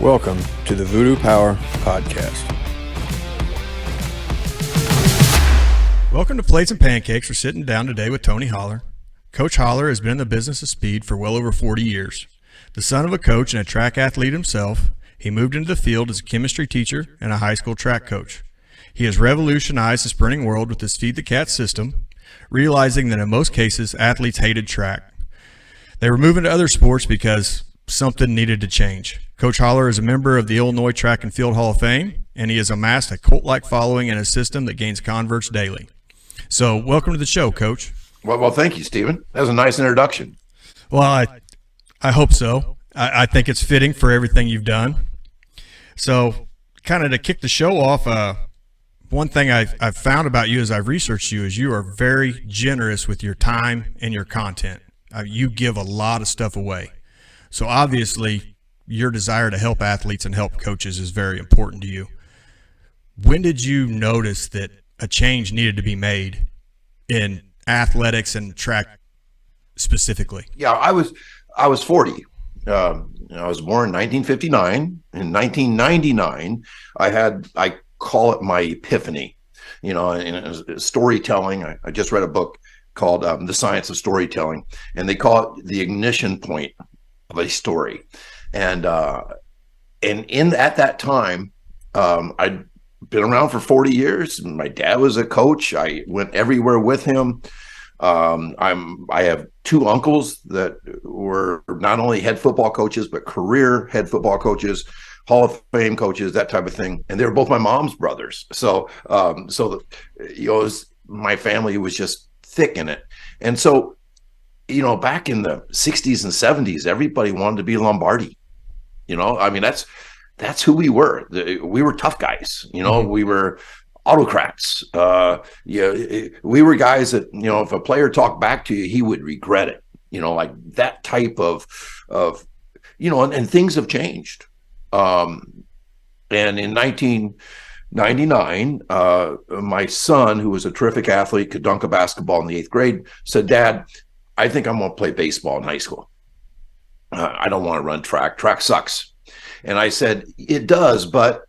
Welcome to the Voodoo Power Podcast. Welcome to Plates and Pancakes. We're sitting down today with Tony Holler. Coach Holler has been in the business of speed for well over 40 years. The son of a coach and a track athlete himself, he moved into the field as a chemistry teacher and a high school track coach. He has revolutionized the sprinting world with his Feed the Cat system, realizing that in most cases, athletes hated track. They were moving to other sports because something needed to change. Coach Holler is a member of the Illinois Track and Field Hall of Fame, and he has amassed a cult-like following and a system that gains converts daily. So welcome to the show, Coach. Well, thank you, Stephen. That was a nice introduction. Well, I hope so. I think it's fitting for everything you've done. So kind of to kick the show off, one thing I've found about you as I've researched you is you are very generous with your time and your content. You give a lot of stuff away. So obviously your desire to help athletes and help coaches is very important to you. When did you notice that a change needed to be made in athletics and track specifically? Yeah, I was 40. I was born in 1959. In 1999, I call it my epiphany. You know, in storytelling, I just read a book called The Science of Storytelling, and they call it the ignition point of a story. And at that time, I'd been around for 40 years. My dad was a coach. I went everywhere with him. I have two uncles that were not only head football coaches, but career head football coaches, Hall of Fame coaches, that type of thing. And they were both my mom's brothers. So my family was just thick in it. And so, you know, back in the 60s and 70s, everybody wanted to be Lombardi. You know, I mean, that's who we were. We were tough guys. You know, we were autocrats. We were guys that, you know, if a player talked back to you, he would regret it. You know, like that type of you know, and things have changed. And in 1999, my son, who was a terrific athlete, could dunk a basketball in the 8th grade, said, "Dad, I think I'm going to play baseball in high school. I don't want to run track. Track sucks." And I said, "It does, but,"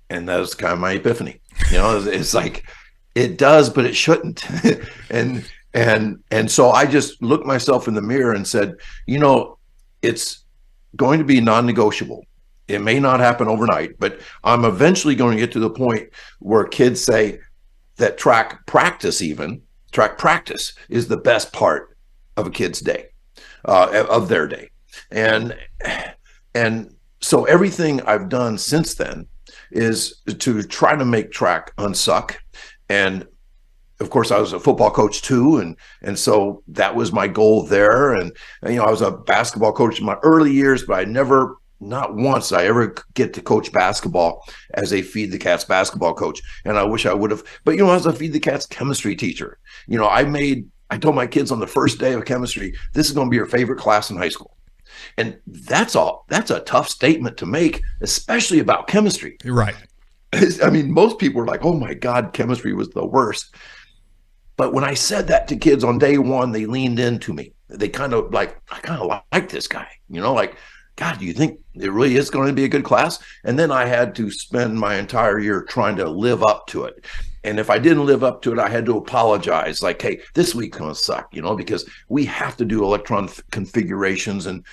and that was kind of my epiphany. You know, it's like, it does, but it shouldn't. and so I just looked myself in the mirror and said, you know, it's going to be non-negotiable. It may not happen overnight, but I'm eventually going to get to the point where kids say that track practice is the best part of a kid's day, of their day. And so everything I've done since then is to try to make track unsuck. And of course, I was a football coach too. And so that was my goal there. And, you know, I was a basketball coach in my early years, but not once I ever get to coach basketball as a Feed the Cats basketball coach. And I wish I would have, but, you know, as a Feed the Cats chemistry teacher, you know, I told my kids on the first day of chemistry, this is going to be your favorite class in high school. And that's a tough statement to make, especially about chemistry. You're right. I mean, most people are like, oh my God, chemistry was the worst. But when I said that to kids on day one, they leaned into me. They kind of like, I kind of like this guy, you know, like, God, do you think it really is going to be a good class? And then I had to spend my entire year trying to live up to it. And if I didn't live up to it, I had to apologize. Like, hey, this week's going to suck, you know, because we have to do electron configurations. And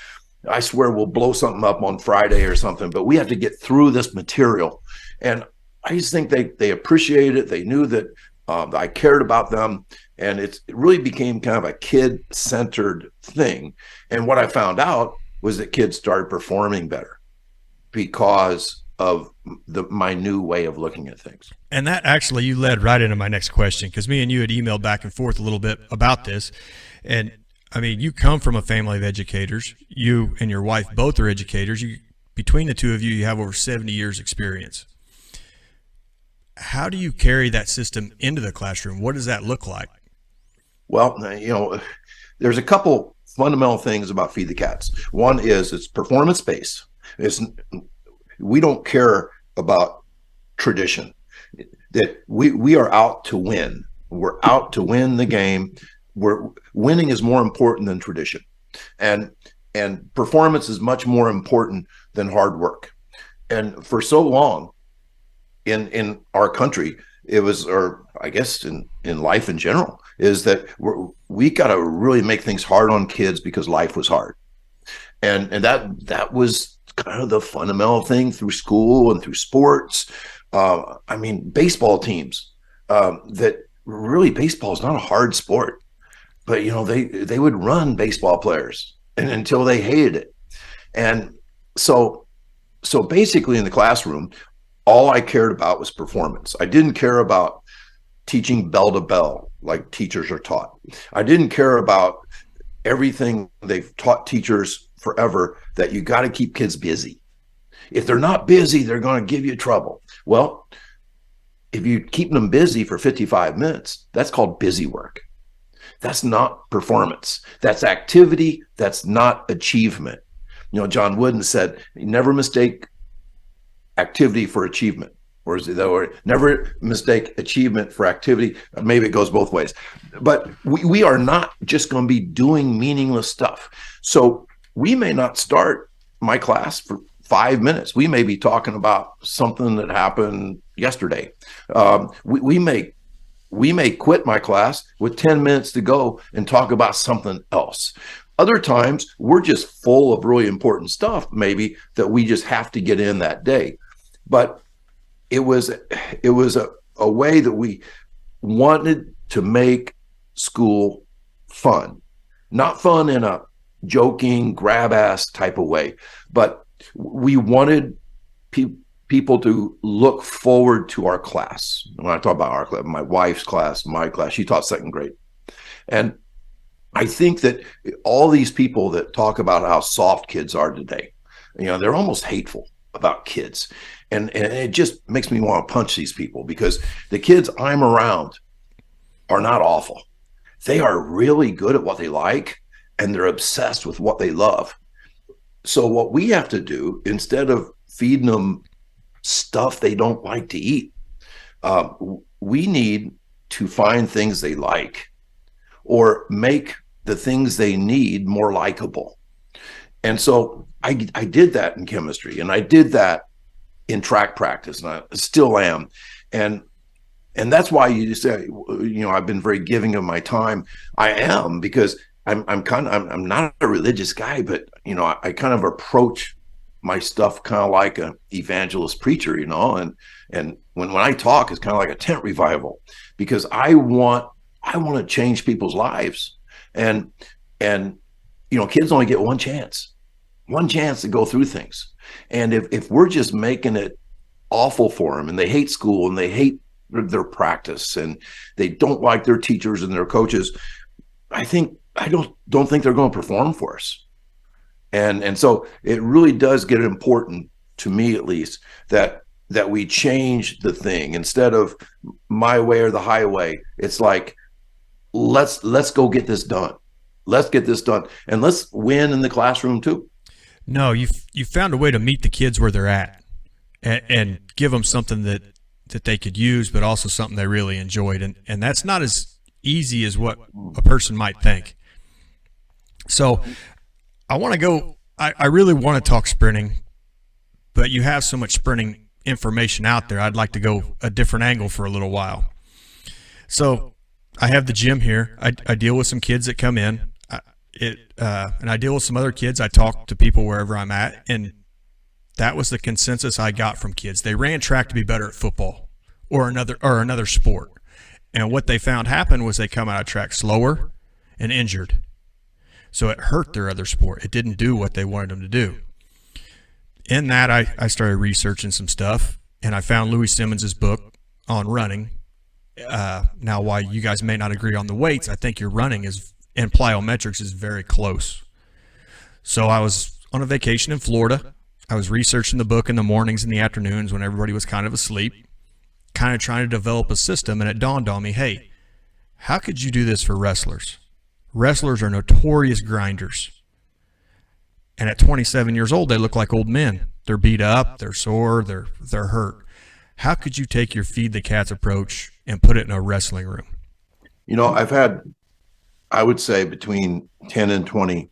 I swear we'll blow something up on Friday or something, but we have to get through this material. And I just think they appreciated it. They knew that I cared about them. And it really became kind of a kid-centered thing. And what I found out was that kids started performing better because of my new way of looking at things. And that actually, you led right into my next question, because me and you had emailed back and forth a little bit about this. And I mean, you come from a family of educators. You and your wife both are educators. Between the two of you, you have over 70 years experience. How do you carry that system into the classroom? What does that look like? Well, you know, there's a couple fundamental things about Feed the Cats. One is it's performance-based. We don't care about tradition. That we are out to win. We're out to win the game. Winning is more important than tradition. And and performance is much more important than hard work. And for so long in our country, it was, or I guess in life in general, is that we got to really make things hard on kids because life was hard. And that was kind of the fundamental thing through school and through sports. I mean, baseball teams, that really, baseball is not a hard sport, but they would run baseball players and until they hated it. And so basically in the classroom, all I cared about was performance. I didn't care about teaching bell to bell like teachers are taught. I didn't care about everything they've taught teachers forever, that you got to keep kids busy. If they're not busy, they're going to give you trouble. Well, if you keep them busy for 55 minutes, that's called busy work. That's not performance. That's activity. That's not achievement. John Wooden said, never mistake activity for achievement. Or is it that word? Never mistake achievement for activity. Maybe it goes both ways. But we are not just going to be doing meaningless stuff. So we may not start my class for 5 minutes. We may be talking about something that happened yesterday. We may quit my class with 10 minutes to go and talk about something else. Other times, we're just full of really important stuff, maybe, that we just have to get in that day. But it was a way that we wanted to make school fun. Not fun in a joking, grab-ass type of way, but we wanted people to look forward to our class. When I talk about our class, my wife's class, my class, she taught second grade. And I think that all these people that talk about how soft kids are today, they're almost hateful about kids. And it just makes me want to punch these people, because the kids I'm around are not awful. They are really good at what they like, and they're obsessed with what they love. So what we have to do, instead of feeding them stuff they don't like to eat, we need to find things they like, or make the things they need more likable. And so I did that in chemistry, and I did that in track practice, and I still am. And that's why you say, I've been very giving of my time. I am, because I'm not a religious guy, but I kind of approach my stuff kind of like an evangelist preacher, and when I talk, it's kind of like a tent revival, because I want to change people's lives. And kids only get one chance to go through things. And if we're just making it awful for them, and they hate school, and they hate their practice, and they don't like their teachers and their coaches, I don't think they're going to perform for us. And so it really does get important, to me at least, that we change the thing. Instead of my way or the highway, it's like, let's go get this done. Let's get this done, and let's win in the classroom too. No, you found a way to meet the kids where they're at, and give them something that they could use, but also something they really enjoyed. And that's not as easy as what a person might think. So I want to go, I really want to talk sprinting, but you have so much sprinting information out there. I'd like to go a different angle for a little while. So I have the gym here. I deal with some kids that come in, and I deal with some other kids. I talk to people wherever I'm at, and that was the consensus I got from kids. They ran track to be better at football or another sport. And what they found happened was they come out of track slower and injured. So it hurt their other sport. It didn't do what they wanted them to do. In that, I started researching some stuff, and I found Louis Simmons's book on running. Now, while you guys may not agree on the weights, I think your running and plyometrics is very close. So I was on a vacation in Florida. I was researching the book in the mornings and the afternoons when everybody was kind of asleep, kind of trying to develop a system, and it dawned on me, hey, how could you do this for wrestlers? Wrestlers are notorious grinders. And at 27 years old, they look like old men. They're beat up, they're sore, they're hurt. How could you take your feed the cats approach and put it in a wrestling room? I've had, I would say, between 10 and 20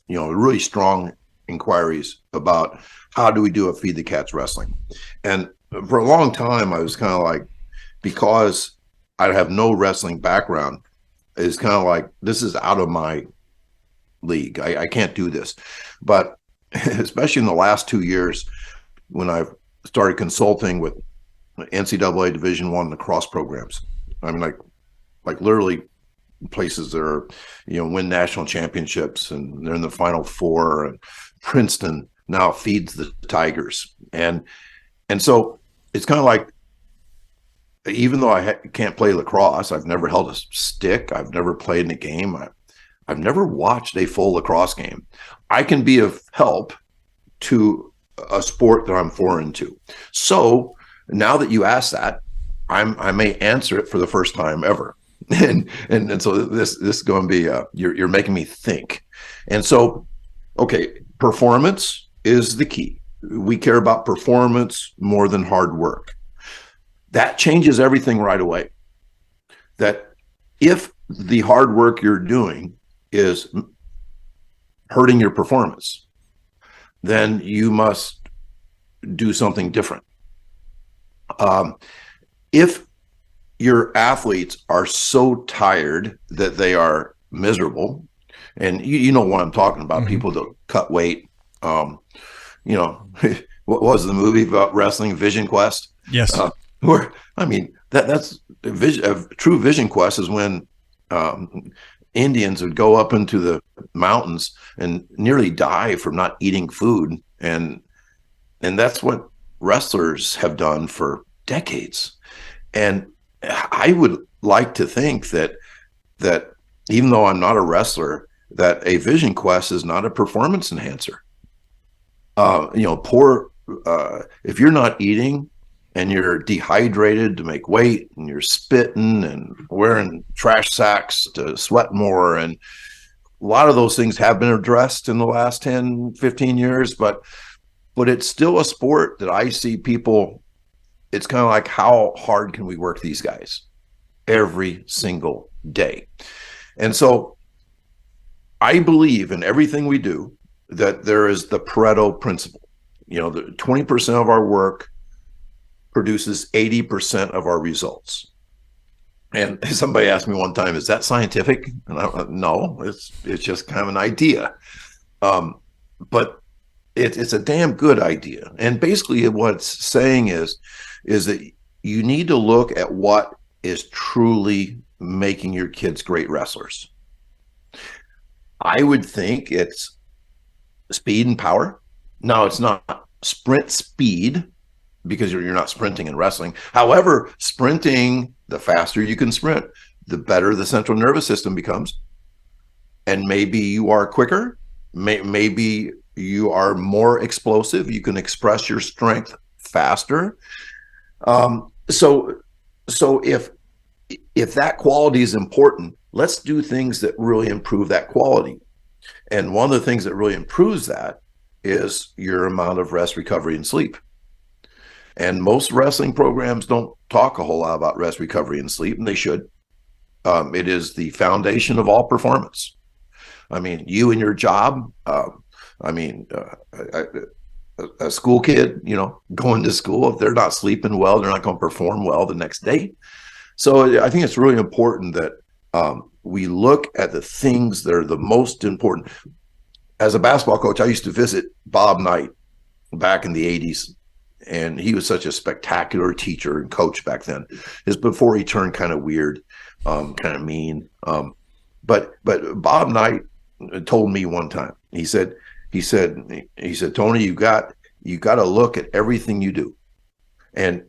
really strong inquiries about how do we do a feed the cats wrestling. And for a long time, I was kind of like, because I have no wrestling background, it's kind of like, this is out of my league. I can't do this. But especially in the last 2 years, when I've started consulting with NCAA Division I lacrosse programs, I mean, like literally places that are, win national championships and they're in the Final Four, and Princeton now feeds the Tigers. And so it's kind of like, even though I can't play lacrosse, I've never held a stick, I've never played in a game, I've never watched a full lacrosse game. I can be of help to a sport that I'm foreign to. So now that you ask that, I may answer it for the first time ever. And so this is going to be you're making me think. And so, okay, performance is the key. We care about performance more than hard work. That changes everything right away. That if the hard work you're doing is hurting your performance, then you must do something different. If your athletes are so tired that they are miserable, and you know what I'm talking about, mm-hmm. People that cut weight, what was the movie about wrestling, Vision Quest? Yes. That's a true Vision Quest is when Indians would go up into the mountains and nearly die from not eating food. And that's what wrestlers have done for decades. And I would like to think that even though I'm not a wrestler, that a Vision Quest is not a performance enhancer. If you're not eating and you're dehydrated to make weight and you're spitting and wearing trash sacks to sweat more, and a lot of those things have been addressed in the last 10, 15 years, but it's still a sport that I see people, it's kind of like, how hard can we work these guys every single day? And so I believe in everything we do that there is the Pareto principle. The 20% of our work produces 80% of our results. And somebody asked me one time, is that scientific? And no, it's just kind of an idea. But it's a damn good idea. And basically what it's saying is that you need to look at what is truly making your kids great wrestlers. I would think it's speed and power. No, it's not sprint speed, because you're not sprinting in wrestling. However, sprinting, the faster you can sprint, the better the central nervous system becomes. And maybe you are quicker. Maybe you are more explosive. You can express your strength faster. So if that quality is important, let's do things that really improve that quality. And one of the things that really improves that is your amount of rest, recovery, and sleep. And most wrestling programs don't talk a whole lot about rest, recovery, and sleep, and they should. It is the foundation of all performance. I mean, you and your job, a school kid, going to school, if they're not sleeping well, they're not going to perform well the next day. So I think it's really important that we look at the things that are the most important. As a basketball coach, I used to visit Bob Knight back in the 80s. And he was such a spectacular teacher and coach back then. Is before he turned kind of weird, kind of mean. But Bob Knight told me one time. He said, Tony, you got to look at everything you do, and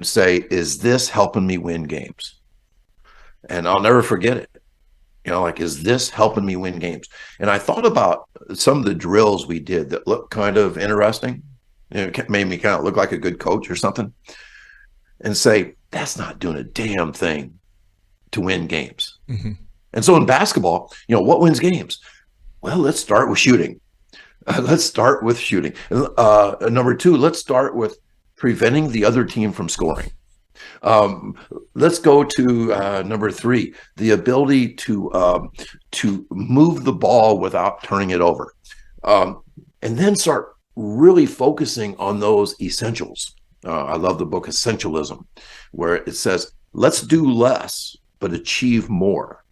say, is this helping me win games? And I'll never forget it. Is this helping me win games? And I thought about some of the drills we did that looked kind of interesting. It made me kind of look like a good coach or something, and say, that's not doing a damn thing to win games. Mm-hmm. And so in basketball, what wins games? Well, let's start with shooting. Number two, let's start with preventing the other team from scoring. Um, let's go to number 3: the ability to move the ball without turning it over, and then start really focusing on those essentials. I love the book Essentialism, where it says, let's do less, but achieve more.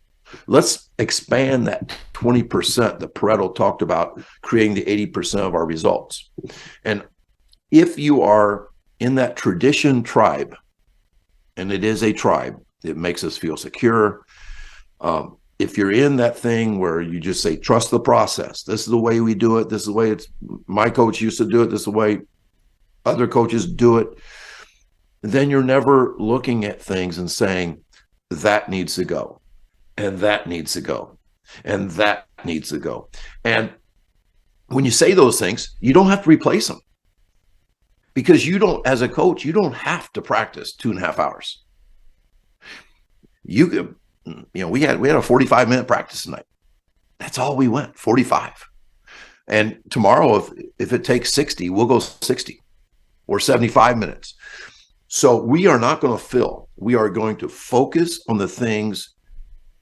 Let's expand that 20% that Pareto talked about, creating the 80% of our results. And if you are in that tradition tribe, and it is a tribe, it makes us feel secure. If you're in that thing where you just say, trust the process, this is the way we do it, this is the way my coach used to do it, this is the way other coaches do it, then you're never looking at things and saying, that needs to go, and that needs to go, and that needs to go. And when you say those things, you don't have to replace them, because you don't, as a coach, you don't have to practice 2.5 hours. We had a 45-minute practice tonight. That's all we went, 45. And tomorrow, if it takes 60, we'll go 60 or 75 minutes. So we are not going to fill. We are going to focus on the things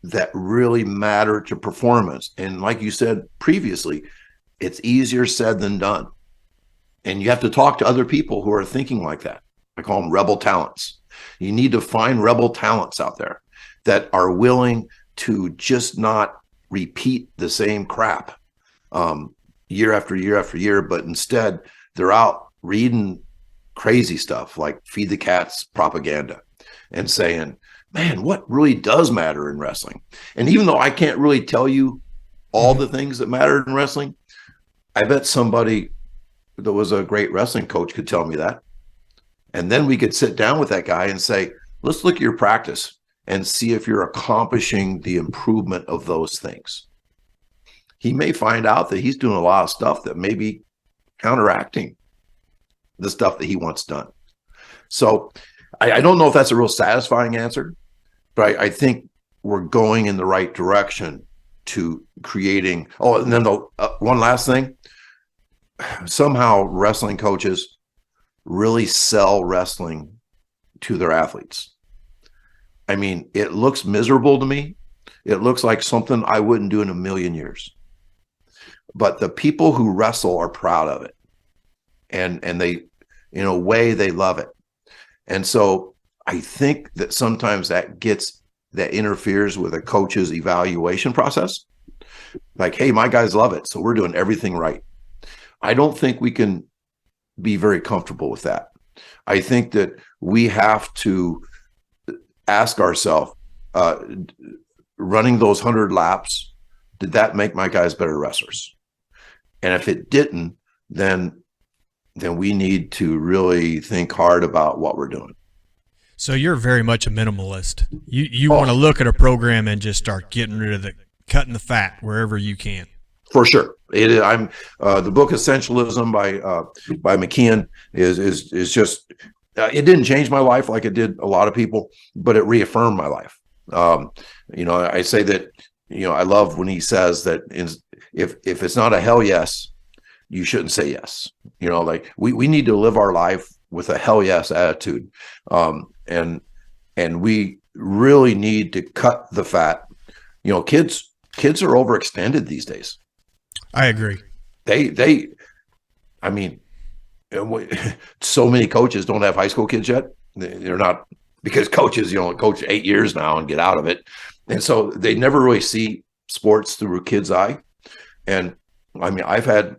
that really matter to performance. And like you said previously, it's easier said than done. And you have to talk to other people who are thinking like that. I call them rebel talents. You need to find rebel talents out there that are willing to just not repeat the same crap year after year after year, but instead they're out reading crazy stuff like Feed the Cats propaganda and saying, man, what really does matter in wrestling? And even though I can't really tell you all the things that matter in wrestling, I bet somebody that was a great wrestling coach could tell me that. And then we could sit down with that guy and say, let's look at your practice and see if you're accomplishing the improvement of those things. He may find out that he's doing a lot of stuff that may be counteracting the stuff that he wants done. So I don't know if that's a real satisfying answer, but I think we're going in the right direction to creating. Oh, and then one last thing. Somehow wrestling coaches really sell wrestling to their athletes. I mean, it looks miserable to me. It looks like something I wouldn't do in a million years. But the people who wrestle are proud of it. And they, in a way, they love it. And so I think that sometimes that interferes with a coach's evaluation process. Like, hey, my guys love it, so we're doing everything right. I don't think we can be very comfortable with that. I think that we have to ask ourselves, running those 100 laps, did that make my guys better wrestlers? And if it didn't, then we need to really think hard about what we're doing. So you're very much a minimalist. You want to look at a program and just start getting rid of cutting the fat wherever you can. For sure. The book Essentialism by McKeon is just, it didn't change my life like it did a lot of people, but it reaffirmed my life. I say that, I love when he says that if it's not a hell yes, you shouldn't say yes. Like we need to live our life with a hell yes attitude. And we really need to cut the fat. Kids are overextended these days. I agree. I mean, so many coaches don't have high school kids yet. They're not, because coaches, coach 8 years now and get out of it. And so they never really see sports through a kid's eye. And I mean, I had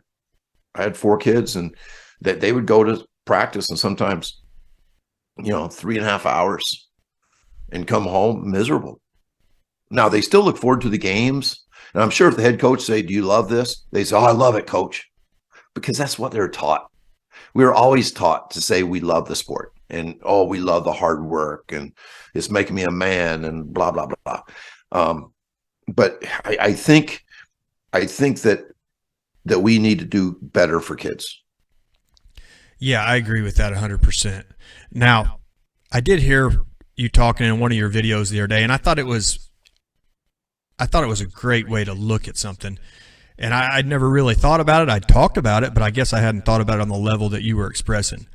4 kids, and that they would go to practice and sometimes, 3.5 hours and come home miserable. Now they still look forward to the games. And I'm sure if the head coach say, do you love this? They say, oh, I love it, coach. Because that's what they're taught. We were always taught to say we love the sport and, oh, we love the hard work and it's making me a man and blah, blah, blah. But I think that we need to do better for kids. Yeah, I agree with that 100%. Now, I did hear you talking in one of your videos the other day, and I thought it was a great way to look at something. And I'd never really thought about it. I'd talked about it, but I guess I hadn't thought about it on the level that you were expressing.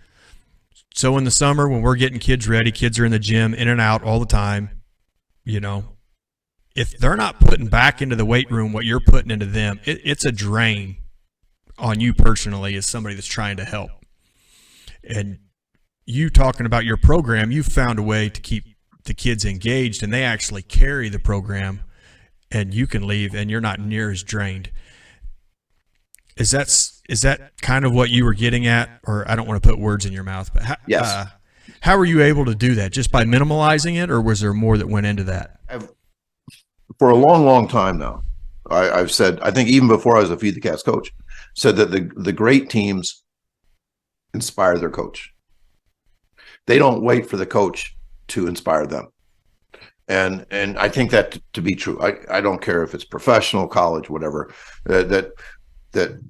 So in the summer when we're getting kids ready, kids are in the gym, in and out all the time, if they're not putting back into the weight room what you're putting into them, it's a drain on you personally as somebody that's trying to help. And you talking about your program, you found a way to keep the kids engaged, and they actually carry the program, and you can leave and you're not near as drained. Is that kind of what you were getting at? Or I don't want to put words in your mouth, but Yes. How were you able to do that? Just by minimalizing it, or was there more that went into that? For a long, long time now, I've said, I think even before I was a Feed the Cats coach, said that the great teams inspire their coach. They don't wait for the coach to inspire them. And I think that to be true. I don't care if it's professional, college, whatever, that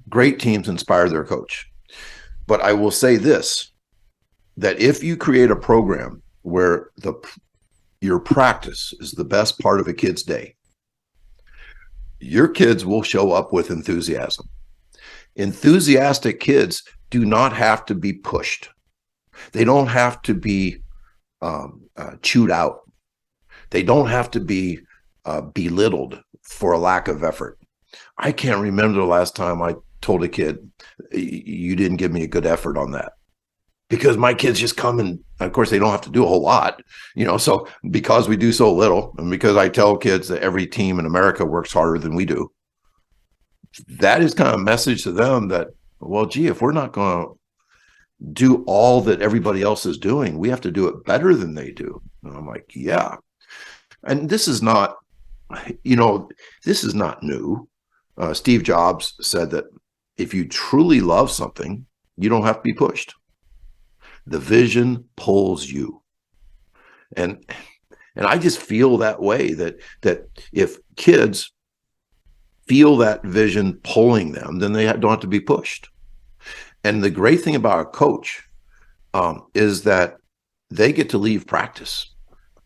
great teams inspire their coach. But I will say this, that if you create a program where your practice is the best part of a kid's day, your kids will show up with enthusiasm. Enthusiastic kids do not have to be pushed. They don't have to be chewed out. They don't have to be belittled for a lack of effort. I can't remember the last time I told a kid, you didn't give me a good effort on that. Because my kids just come, and of course they don't have to do a whole lot, so because we do so little, and because I tell kids that every team in America works harder than we do, that is kind of a message to them that, well, gee, if we're not going to do all that everybody else is doing, we have to do it better than they do. And I'm like, yeah. And this is not new. Steve Jobs said that if you truly love something, you don't have to be pushed. The vision pulls you. And I just feel that way, that if kids feel that vision pulling them, then they don't have to be pushed. And the great thing about a coach is that they get to leave practice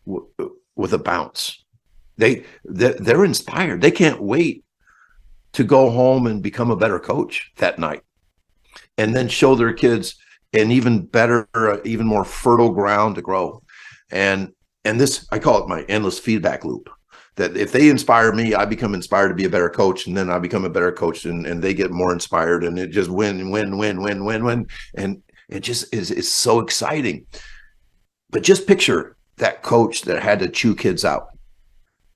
with a bounce. They're inspired. They can't wait to go home and become a better coach that night, and then show their kids an even better, even more fertile ground to grow. And this, I call it my endless feedback loop, that if they inspire me, I become inspired to be a better coach, and then I become a better coach, and they get more inspired, and it just win. And it just is so exciting. But just picture that coach that had to chew kids out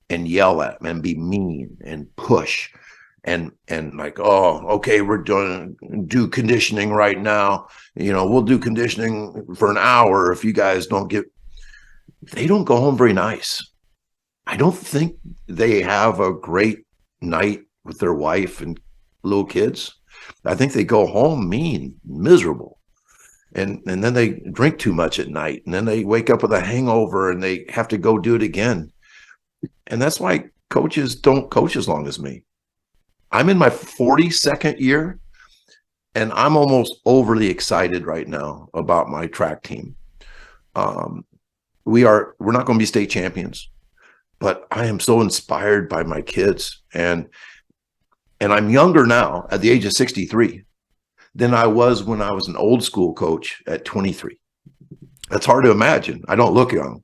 and yell at them and be mean and push and like, oh, okay, we're do conditioning right now. We'll do conditioning for an hour if you guys they don't go home very nice. I don't think they have a great night with their wife and little kids. I think they go home mean, miserable. And then they drink too much at night, and then they wake up with a hangover and they have to go do it again. And that's why coaches don't coach as long as me. I'm in my 42nd year, and I'm almost overly excited right now about my track team. We're not going to be state champions, but I am so inspired by my kids, and I'm younger now at the age of 63 than I was when I was an old school coach at 23. That's hard to imagine. I don't look young,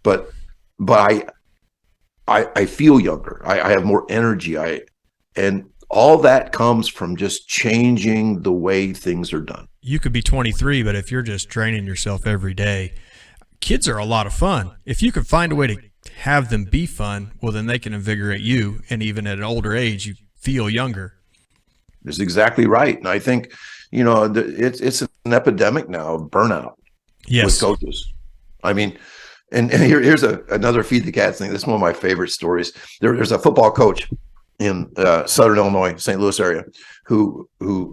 but I feel younger. I have more energy. And all that comes from just changing the way things are done. You could be 23, but if you're just training yourself every day, kids are a lot of fun. If you can find a way to have them be fun, well, then they can invigorate you. And even at an older age, you feel younger. That's exactly right. And I think, it's an epidemic now of burnout. Yes. With coaches. I mean, and here's another Feed the Cats thing. This is one of my favorite stories. There's a football coach in Southern Illinois, St. Louis area, who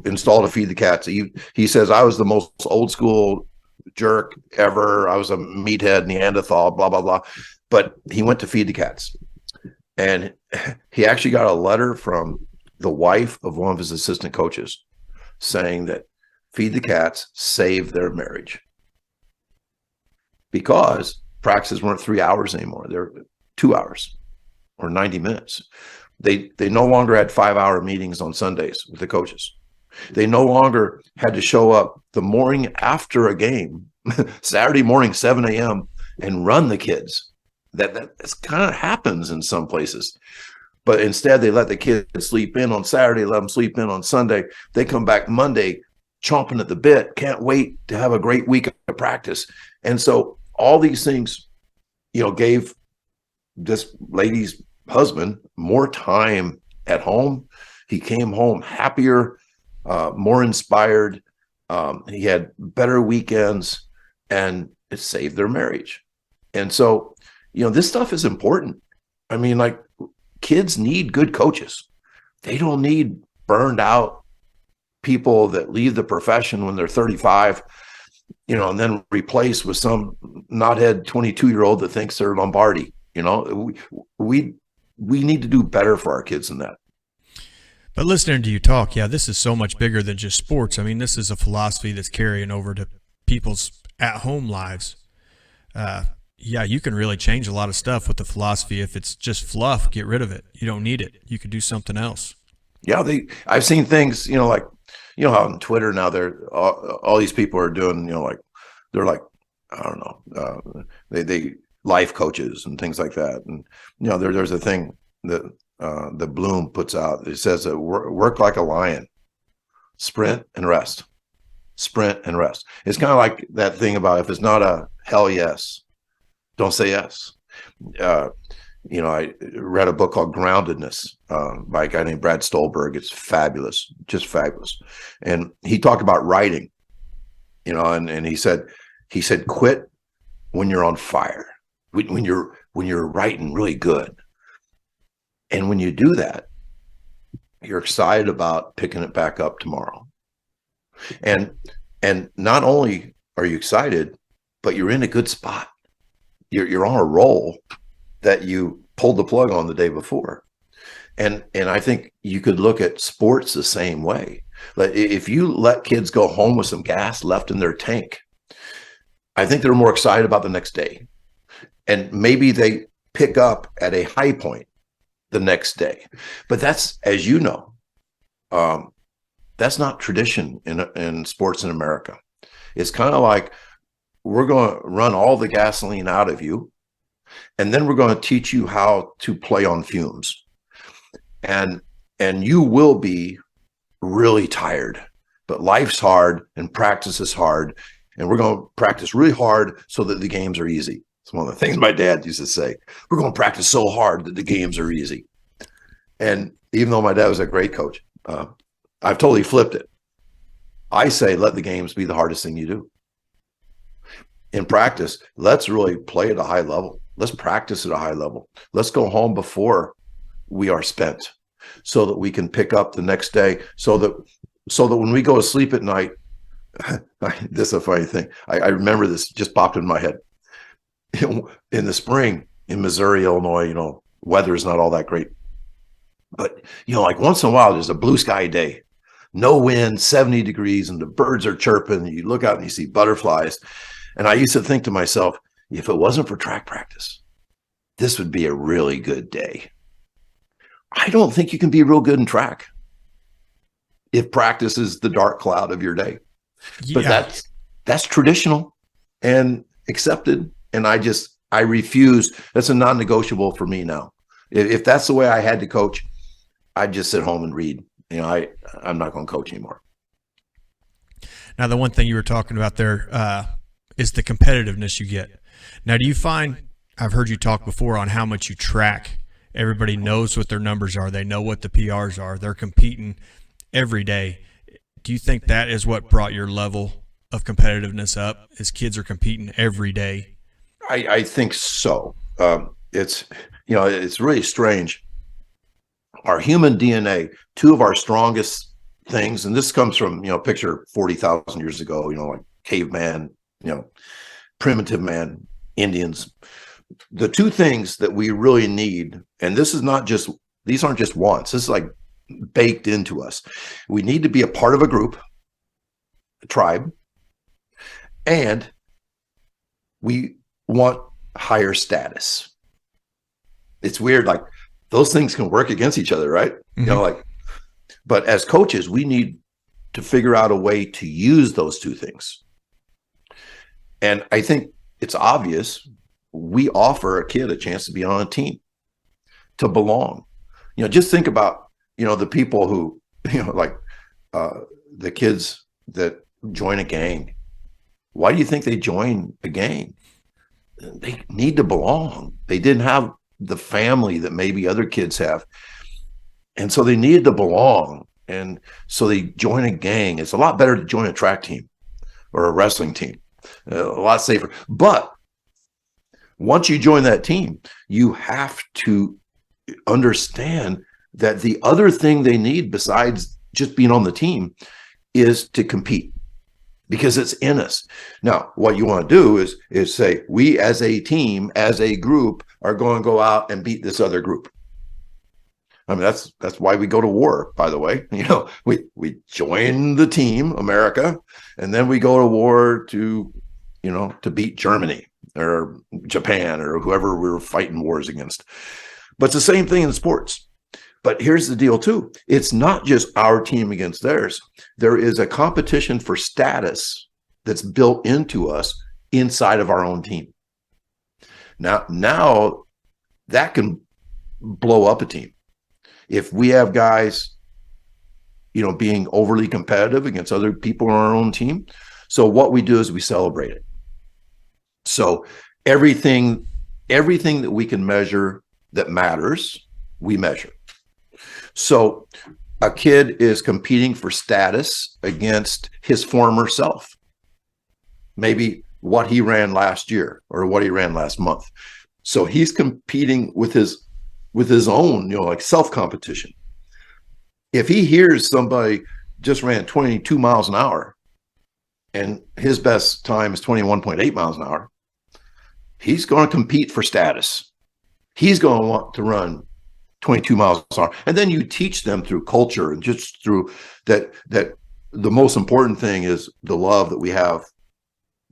installed a Feed the Cats. He says, I was the most old school jerk ever. I was a meathead, Neanderthal, blah, blah, blah. But he went to Feed the Cats. And he actually got a letter from the wife of one of his assistant coaches saying that Feed the Cats saved their marriage. Because practices weren't 3 hours anymore. They're 2 hours or 90 minutes. They no longer had 5-hour meetings on Sundays with the coaches. They no longer had to show up the morning after a game Saturday morning, 7 a.m. and run the kids. That's kind of happens in some places. But instead, they let the kids sleep in on Saturday, let them sleep in on Sunday. They come back Monday chomping at the bit, can't wait to have a great week of practice. And so all these things, gave this lady's husband more time at home. He came home happier, more inspired. He had better weekends, and it saved their marriage. And so, this stuff is important. I mean, like, kids need good coaches. They don't need burned out people that leave the profession when they're 35, and then replaced with some knothead 22-year-old that thinks they're Lombardi. We need to do better for our kids than that. But listening to you talk, this is so much bigger than just sports. I mean, this is a philosophy that's carrying over to people's at-home lives. You can really change a lot of stuff with the philosophy. If it's just fluff, get rid of it. You don't need it. You could do something else. Yeah, I've seen things, like, how on Twitter now all these people are doing, they're like, I don't know, they life coaches and things like that. And, there's a thing that the Bloom puts out. It says that work like a lion, sprint and rest, sprint and rest. It's kind of like that thing about, if it's not a hell yes, don't say yes. I read a book called Groundedness by a guy named Brad Stolberg. It's fabulous, just fabulous. And he talked about writing, and he said, quit when you're on fire, when you're writing really good. And when you do that, you're excited about picking it back up tomorrow. And not only are you excited, but you're in a good spot. You're on a roll that you pulled the plug on the day before. And I think you could look at sports the same way. Like, if you let kids go home with some gas left in their tank, I think they're more excited about the next day. And maybe they pick up at a high point the next day. But that's, as you know, that's not tradition in sports in America. It's kind of like, we're going to run all the gasoline out of you, and then we're going to teach you how to play on fumes. And you will be really tired, but life's hard and practice is hard. And we're going to practice really hard so that the games are easy. It's one of the things my dad used to say. We're going to practice so hard that the games are easy. And even though my dad was a great coach, I've totally flipped it. I say, let the games be the hardest thing you do. In practice, let's really play at a high level. Let's practice at a high level. Let's go home before we are spent, so that we can pick up the next day, so that when we go to sleep at night, this is a funny thing. I remember this just popped in my head. In the spring in Missouri, Illinois, weather is not all that great. But, like, once in a while, there's a blue sky day, no wind, 70 degrees, and the birds are chirping. And you look out and you see butterflies. And I used to think to myself, if it wasn't for track practice, this would be a really good day. I don't think you can be real good in track if practice is the dark cloud of your day. Yeah. But that's traditional and accepted. And I refuse. That's a non-negotiable for me now. If that's the way I had to coach, I'd just sit home and read. I'm not going to coach anymore. Now, the one thing you were talking about there is the competitiveness you get. Now, do you find, I've heard you talk before on how much you track. Everybody knows what their numbers are. They know what the PRs are. They're competing every day. Do you think that is what brought your level of competitiveness up, as kids are competing every day? I think so. It's really strange. Our human DNA, two of our strongest things, and this comes from, picture 40,000 years ago, like caveman, primitive man, Indians. The two things that we really need, and these aren't just wants, this is like baked into us. We need to be a part of a group, a tribe, and we want higher status. It's weird, like those things can work against each other, right? Mm-hmm. But as coaches, we need to figure out a way to use those two things. And I think it's obvious we offer a kid a chance to be on a team, to belong. Just think about, the people who, like the kids that join a gang. Why do you think they join a gang? They need to belong. They didn't have the family that maybe other kids have. And so they needed to belong. And so they join a gang. It's a lot better to join a track team or a wrestling team, a lot safer. But once you join that team, you have to understand that the other thing they need besides just being on the team is to compete, because it's in us. Now, what you want to do is say, we as a team, as a group, are going to go out and beat this other group. I mean, that's why we go to war, by the way. We join the team, America, and then we go to war to beat Germany or Japan or whoever we're fighting wars against. But it's the same thing in sports. But here's the deal too. It's not just our team against theirs. There is a competition for status that's built into us inside of our own team. Now that can blow up a team. If we have guys, being overly competitive against other people on our own team. So what we do is we celebrate it. So everything that we can measure that matters, we measure. So a kid is competing for status against his former self. Maybe what he ran last year or what he ran last month. So he's competing with his own, like self-competition. If he hears somebody just ran 22 miles an hour and his best time is 21.8 miles an hour, he's going to compete for status. He's going to want to run 22 miles an hour. And then you teach them through culture and just through that the most important thing is the love that we have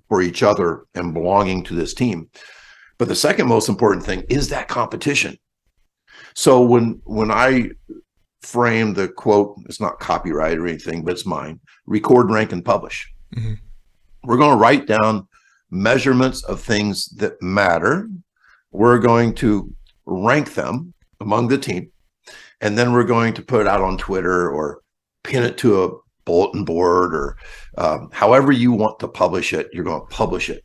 for each other and belonging to this team. But the second most important thing is that competition. So when I frame the quote, it's not copyright or anything, but it's mine: record, rank, and publish. Mm-hmm. We're going to write down measurements of things that matter. We're going to rank them among the team, and then we're going to put it out on Twitter or pin it to a bulletin board or however you want to publish it. You're going to publish it.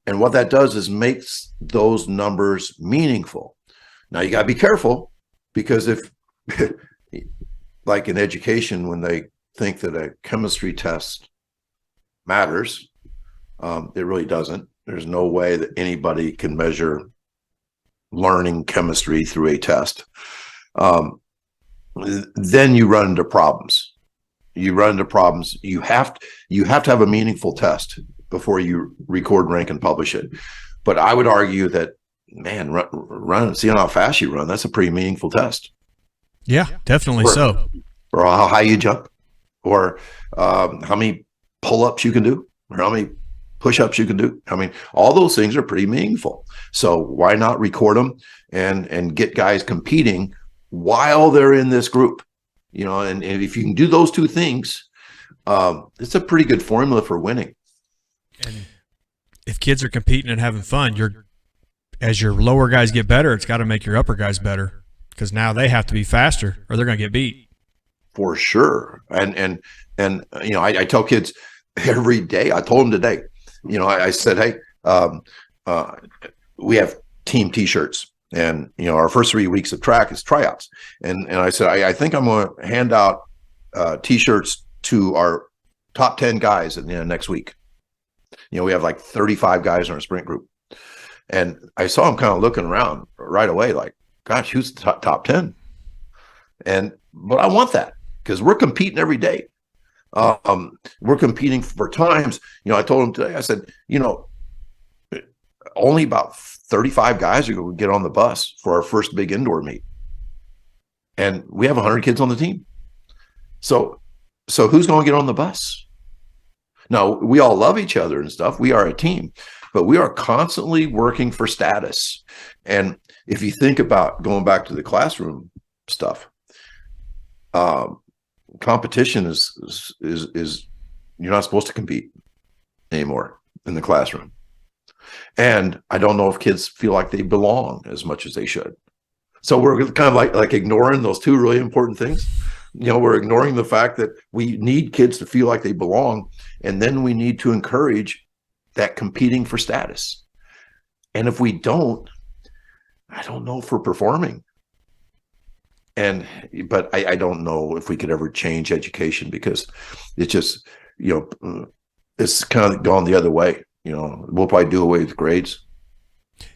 And what that does is makes those numbers meaningful. Now you got to be careful, because if like in education, when they think that a chemistry test matters, it really doesn't. There's no way that anybody can measure learning chemistry through a test. Then you run into problems. You have to have a meaningful test before you record, rank, and publish it. But I would argue that, man, run, seeing how fast you run, that's a pretty meaningful test. Yeah, definitely. Or how high you jump, or how many pull-ups you can do, or how many push-ups you can do. I mean, all those things are pretty meaningful. So why not record them and get guys competing while they're in this group? And if you can do those two things, it's a pretty good formula for winning. And if kids are competing and having fun, as your lower guys get better, it's got to make your upper guys better, because now they have to be faster or they're going to get beat. For sure. And I tell kids every day. I told them today. I said, hey, we have team T-shirts, and our first 3 weeks of track is tryouts. And I said, I think I'm going to hand out T-shirts to our top 10 guys at the end of next week. We have like 35 guys in our sprint group. And I saw them kind of looking around right away, like, gosh, who's the top 10? But I want that, because we're competing every day. We're competing for times. I told them today, I said, only about 35 guys are going to get on the bus for our first big indoor meet. And we have 100 kids on the team. So who's going to get on the bus? Now, we all love each other and stuff. We are a team, but we are constantly working for status. And if you think about going back to the classroom stuff, competition is you're not supposed to compete anymore in the classroom. And I don't know if kids feel like they belong as much as they should. So we're kind of like ignoring those two really important things. We're ignoring the fact that we need kids to feel like they belong, and then we need to encourage that competing for status. And if we don't, I don't know if we're performing. But I don't know if we could ever change education, because it's just, it's kind of gone the other way. We'll probably do away with grades.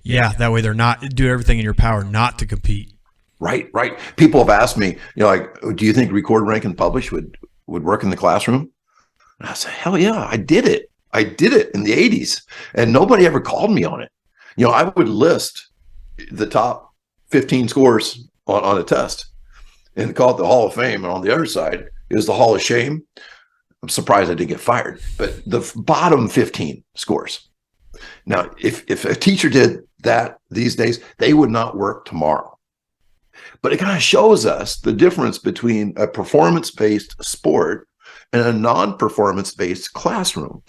Yeah, that way do everything in your power not to compete. Right. People have asked me, do you think record, rank, and publish would work in the classroom? And I said, hell yeah, I did it. I did it in the 80s, and nobody ever called me on it. I would list the top 15 scores on a test and call it the Hall of Fame. And on the other side is the Hall of Shame. I'm surprised I didn't get fired, but the bottom 15 scores. Now, if a teacher did that these days, they would not work tomorrow. But it kind of shows us the difference between a performance-based sport and a non-performance-based classroom.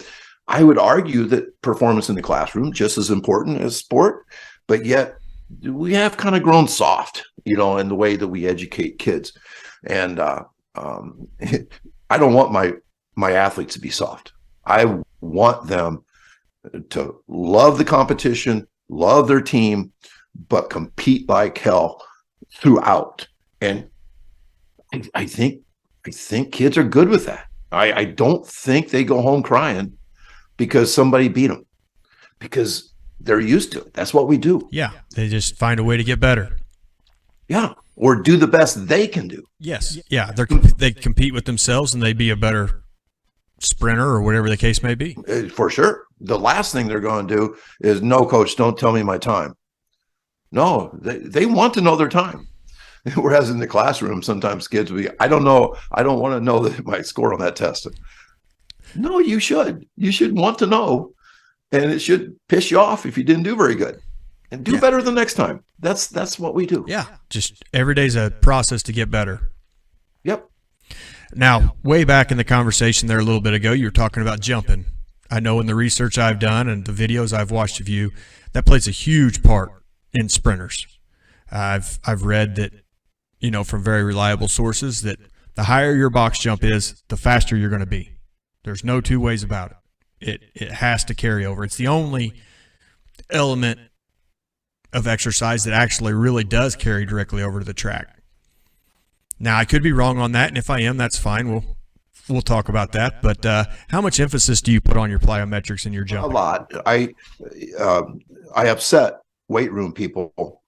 I would argue that performance in the classroom is just as important as sport, but yet we have kind of grown soft, in the way that we educate kids. And I don't want my athletes to be soft. I want them to love the competition, love their team, but compete like hell throughout. And I think kids are good with that. I don't think they go home crying because somebody beat them, because they're used to it. That's what we do. Yeah, they just find a way to get better. Yeah, or do the best they can do. Yes, yeah, they compete with themselves, and they be a better sprinter or whatever the case may be. For sure. The last thing they're going to do is, no, coach, don't tell me my time. No, they want to know their time. Whereas in the classroom, sometimes kids will be, I don't know. I don't want to know my score on that test. No, you should. You should want to know. And it should piss you off if you didn't do very good. And do better the next time. That's what we do. Yeah, just every day's a process to get better. Yep. Now, way back in the conversation there a little bit ago, you were talking about jumping. I know in the research I've done and the videos I've watched of you, that plays a huge part in sprinters. I've read that, from very reliable sources, that the higher your box jump is, the faster you're going to be. There's no two ways about it. It has to carry over. It's the only element of exercise that actually really does carry directly over to the track. Now, I could be wrong on that, and if I am, that's fine. We'll talk about that. But how much emphasis do you put on your plyometrics in your jump? A lot. I upset weight room people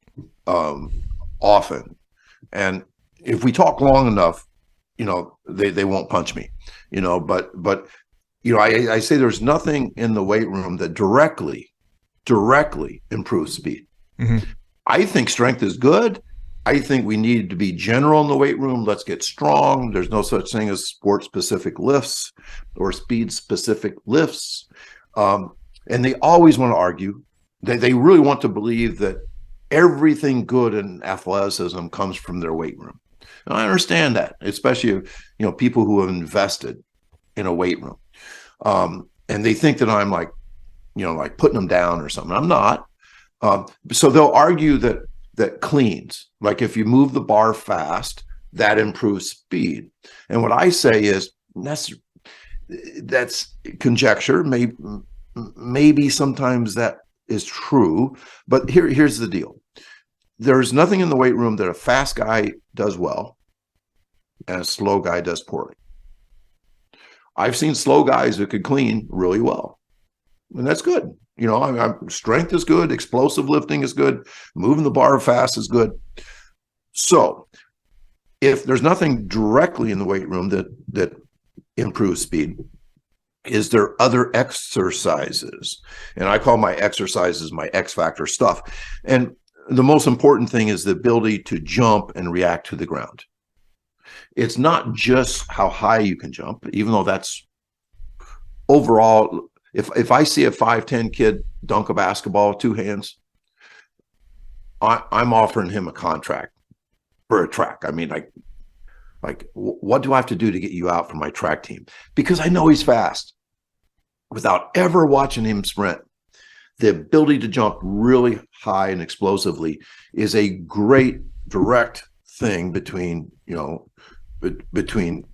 often, and if we talk long enough, they won't punch me. But I say there's nothing in the weight room that directly improves speed. Mm-hmm. I think strength is good. I think we need to be general in the weight room. Let's get strong. There's no such thing as sport-specific lifts or speed-specific lifts. And they always want to argue. They really want to believe that everything good in athleticism comes from their weight room. And I understand that, especially people who have invested in a weight room. And they think that I'm like putting them down or something. I'm not. So they'll argue that cleans, like if you move the bar fast, that improves speed. And what I say is that's conjecture. Maybe sometimes that is true, but here's the deal. There's nothing in the weight room that a fast guy does well and a slow guy does poorly. I've seen slow guys who could clean really well, and that's good. Strength is good, explosive lifting is good, moving the bar fast is good. So if there's nothing directly in the weight room that improves speed, is there other exercises? And I call my exercises my X factor stuff. And the most important thing is the ability to jump and react to the ground. It's not just how high you can jump, even though that's overall. If I see a 5'10" kid dunk a basketball with two hands, I'm offering him a contract for a track. I mean, like what do I have to do to get you out for my track team? Because I know he's fast without ever watching him sprint. the ability to jump really high and explosively is a great direct thing between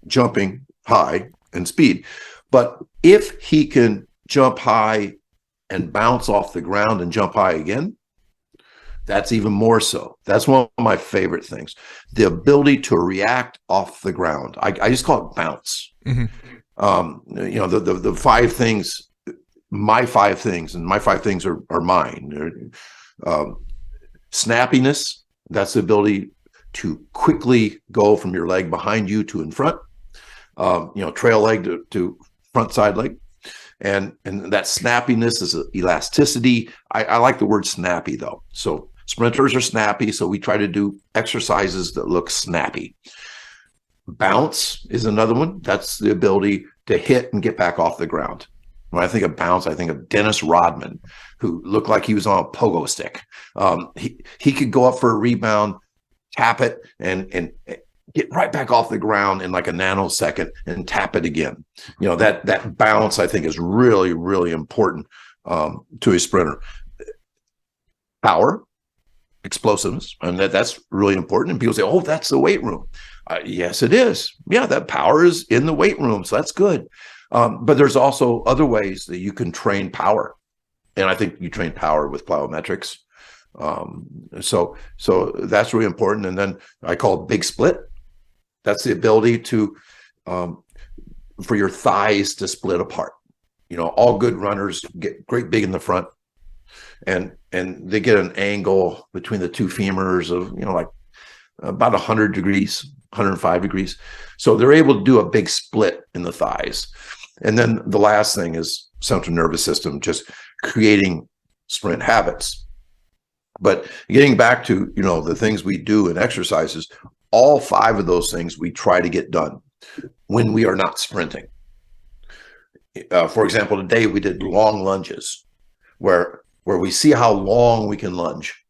jumping high and speed. But if he can jump high and bounce off the ground and jump high again, that's even more so. That's one of my favorite things. The ability to react off the ground. I just call it bounce. Mm-hmm. The 5 things, my 5 things, and my 5 things are mine. Snappiness, that's the ability to quickly go from your leg behind you to in front. Trail leg to front side leg. And that snappiness is elasticity. I like the word snappy though. So sprinters are snappy, so we try to do exercises that look snappy. Bounce is another one. That's the ability to hit and get back off the ground. When I think of bounce, I think of Dennis Rodman, who looked like he was on a pogo stick. He could go up for a rebound, tap it, and get right back off the ground in like a nanosecond and tap it again. That bounce, I think, is really, really important to a sprinter. Power, explosiveness, and that's really important. And people say, oh, that's the weight room. Yes, it is. Yeah, that power is in the weight room, so that's good. But there's also other ways that you can train power. And I think you train power with plyometrics. So that's really important. And then I call it big split. That's the ability to, for your thighs to split apart. All good runners get great big in the front, and they get an angle between the 2 femurs of, like about 100 degrees, 105 degrees. So they're able to do a big split in the thighs. And then the last thing is central nervous system, just creating sprint habits. But getting back to, the things we do in exercises, all 5 of those things we try to get done when we are not sprinting. For example, today we did long lunges where we see how long we can lunge.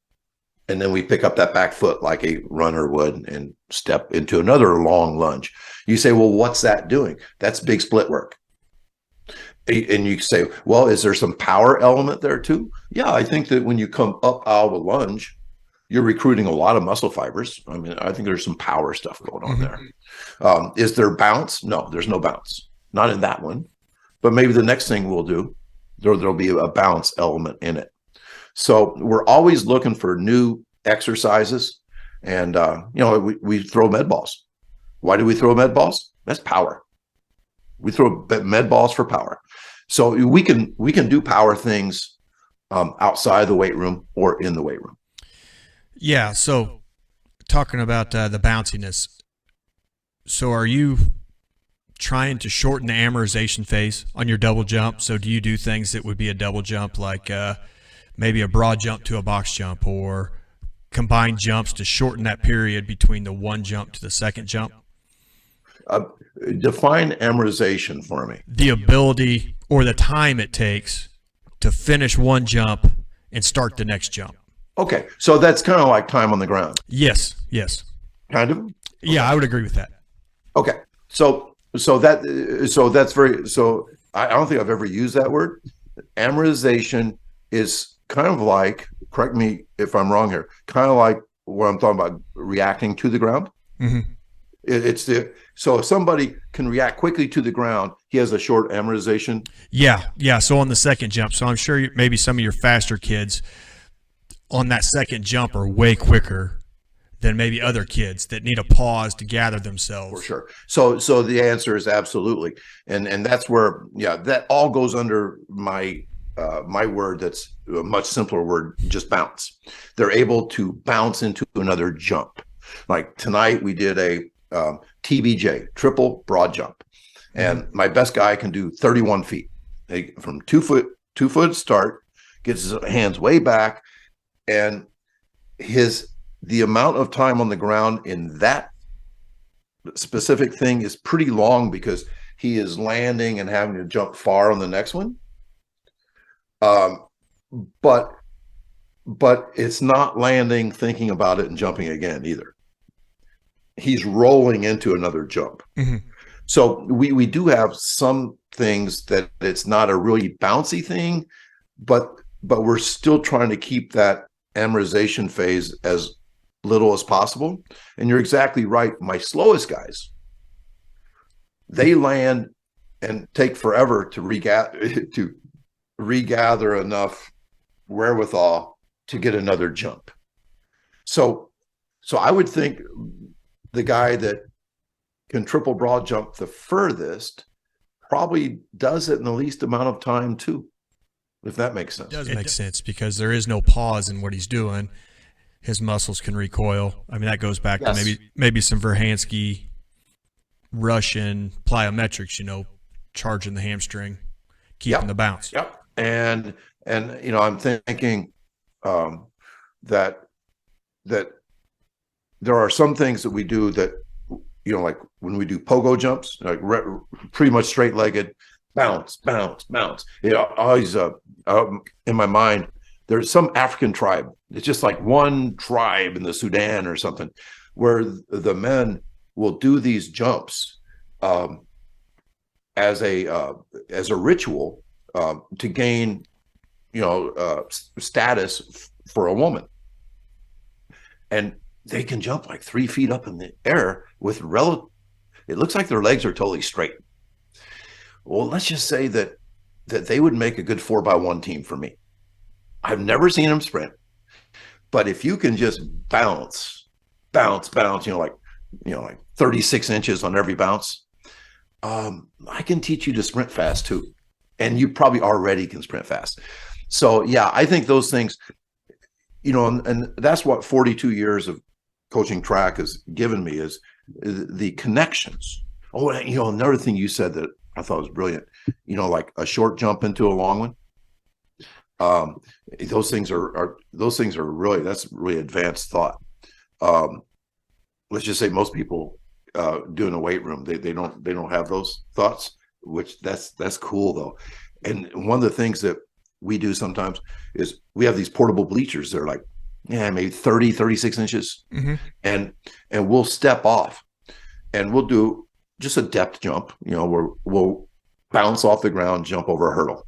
And then we pick up that back foot like a runner would and step into another long lunge. You say, well, what's that doing? That's big split work. And you say, well, is there some power element there too? Yeah, I think that when you come up out of a lunge, you're recruiting a lot of muscle fibers. I mean, I think there's some power stuff going on there. Is there bounce? No, there's no bounce. Not in that one. But maybe the next thing we'll do, there'll be a bounce element in it. So we're always looking for new exercises. And, we throw med balls. Why do we throw med balls? That's power. We throw med balls for power. So we can do power things outside the weight room or in the weight room. Yeah. So talking about the bounciness. So are you trying to shorten the amortization phase on your double jump? So do you do things that would be a double jump, like maybe a broad jump to a box jump, or combined jumps to shorten that period between the one jump to the second jump? Define amortization for me. The ability or the time it takes to finish one jump and start the next jump. Okay, so that's kind of like time on the ground. Yes. Kind of? Yeah, I would agree with that. Okay, so that's very, so I don't think I've ever used that word. Amortization is kind of like, correct me if I'm wrong here, kind of like what I'm talking about, reacting to the ground. Mm-hmm. So if somebody can react quickly to the ground, he has a short amortization. Yeah. So on the second jump, so I'm sure maybe some of your faster kids on that second jump are way quicker than maybe other kids that need a pause to gather themselves. For sure. So the answer is absolutely, and that's where, that all goes under my word. That's a much simpler word, just bounce. They're able to bounce into another jump. Like tonight we did a TBJ, triple broad jump, and my best guy can do 31 feet from 2 foot start, gets his hands way back, and the amount of time on the ground in that specific thing is pretty long because he is landing and having to jump far on the next one. But it's not landing, thinking about it, and jumping again either. He's rolling into another jump. Mm-hmm. So we do have some things that it's not a really bouncy thing, but but we're still trying to keep that amortization phase as little as possible. And you're exactly right. My slowest guys, they land and take forever to regather enough wherewithal to get another jump. So I would think the guy that can triple broad jump the furthest probably does it in the least amount of time too, if that makes sense. It does make sense because there is no pause in what he's doing. His muscles can recoil. I mean, that goes back to maybe some Verhansky, Russian plyometrics, charging the hamstring, keeping the bounce. Yep. And I'm thinking that there are some things that we do that, like when we do pogo jumps, like pretty much straight-legged, bounce. Always in my mind, there's some African tribe. It's just like one tribe in the Sudan or something, where the men will do these jumps as a ritual to gain, status for a woman, and they can jump like 3 feet up in the air with it looks like their legs are totally straight. Well, let's just say that they would make a good 4x1 team for me. I've never seen them sprint, but if you can just bounce, like 36 inches on every bounce, I can teach you to sprint fast too. And you probably already can sprint fast. So yeah, I think those things, and that's what 42 years of coaching track has given me, is the connections. Oh, another thing you said that I thought was brilliant, like a short jump into a long one. Those things are really, that's really advanced thought. Let's just say most people do in a weight room, they don't have those thoughts, which that's cool though. And one of the things that we do sometimes is we have these portable bleachers. They're like, maybe 36 inches. Mm-hmm. And we'll step off and we'll do just a depth jump, where we'll bounce off the ground, jump over a hurdle.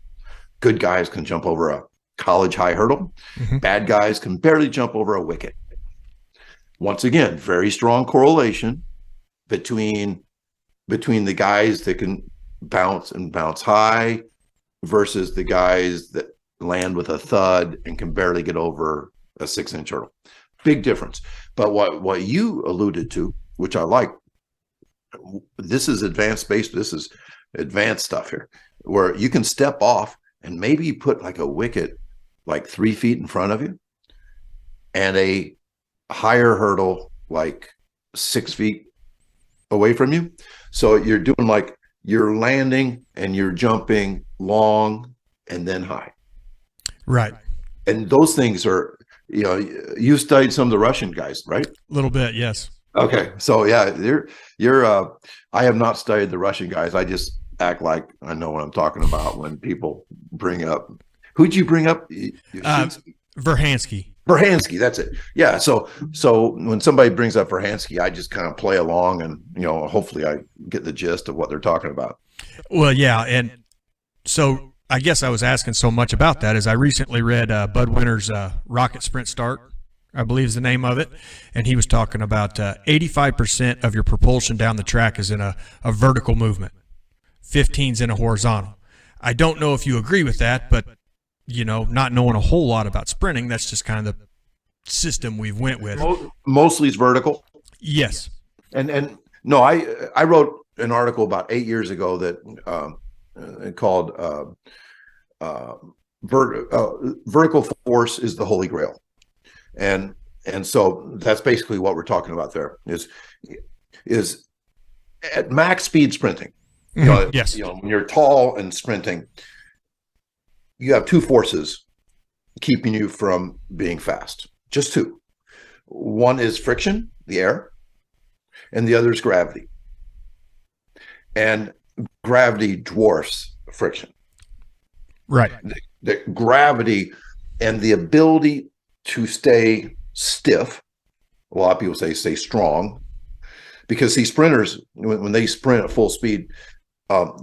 Good guys can jump over a college high hurdle. Mm-hmm. Bad guys can barely jump over a wicket. Once again, very strong correlation between the guys that can bounce high versus the guys that land with a thud and can barely get over a 6-inch hurdle. Big difference. But what you alluded to, which I like, this is advanced stuff here, where you can step off and maybe you put like a wicket like 3 feet in front of you and a higher hurdle like 6 feet away from you. So you're doing like you're landing and you're jumping long and then high. Right. And those things are, you studied some of the Russian guys, right? A little bit, yes. Okay. So yeah, you're I have not studied the Russian guys. I just act like I know what I'm talking about when people bring up, who'd you bring up? Verhansky, that's it. Yeah. So when somebody brings up Verhansky, I just kind of play along and, hopefully I get the gist of what they're talking about. Well, yeah. And so I guess I was asking so much about that as I recently read Bud Winter's Rocket Sprint Start, I believe is the name of it. And he was talking about 85% of your propulsion down the track is in a vertical movement. 15's in a horizontal. I don't know if you agree with that, but not knowing a whole lot about sprinting, that's just kind of the system we've went with. Mostly it's vertical. Yes. And no, I wrote an article about 8 years ago that called vertical force is the holy grail. And so that's basically what we're talking about there is at max speed sprinting. Yes. When you're tall and sprinting, you have two forces keeping you from being fast. Just two. One is friction, the air, and the other is gravity. And gravity dwarfs friction. Right. The gravity and the ability to stay stiff. A lot of people say stay strong, because these sprinters, when they sprint at full speed,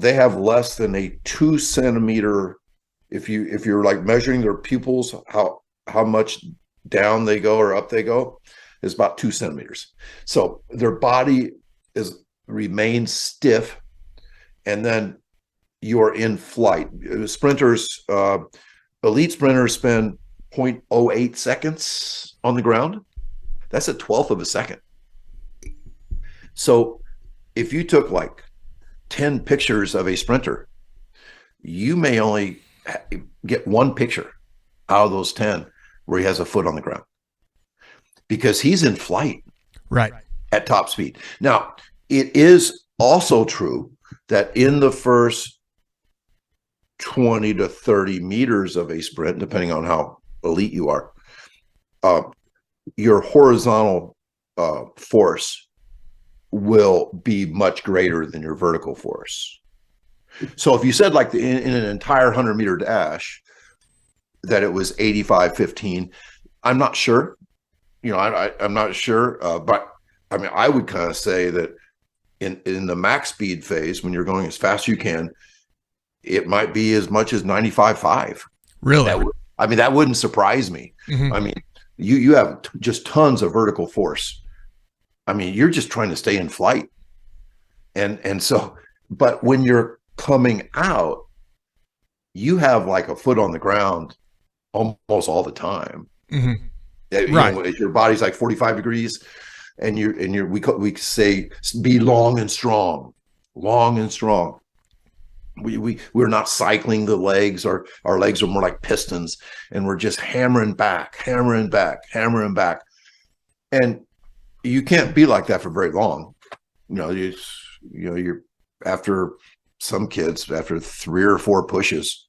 they have less than a 2 centimeter if you're like measuring their pupils, how much down they go or up they go, is about 2 centimeters. So their body remains stiff, and then you're in flight. Sprinters, elite sprinters spend 0.08 seconds on the ground. That's a 12th of a second. So if you took like 10 pictures of a sprinter, you may only get one picture out of those 10 where he has a foot on the ground, because he's in flight right at top speed. Now, it is also true that in the first 20 to 30 meters of a sprint, depending on how elite you are, your horizontal force will be much greater than your vertical force. So if you said like in an entire 100-meter dash that it was 85-15, I'm not sure. I'm not sure. But I mean, I would kind of say that in the max speed phase, when you're going as fast as you can, it might be as much as 95.5. Really? That wouldn't surprise me. Mm-hmm. I mean, you have just tons of vertical force. I mean, you're just trying to stay in flight. And so, but when you're coming out, you have like a foot on the ground almost all the time. Mm-hmm. Right. Your body's like 45 degrees, and we say be long and strong. We're not cycling the legs. Our legs are more like pistons, and we're just hammering back. And you can't be like that for very long. You're after some kids, after 3 or 4 pushes,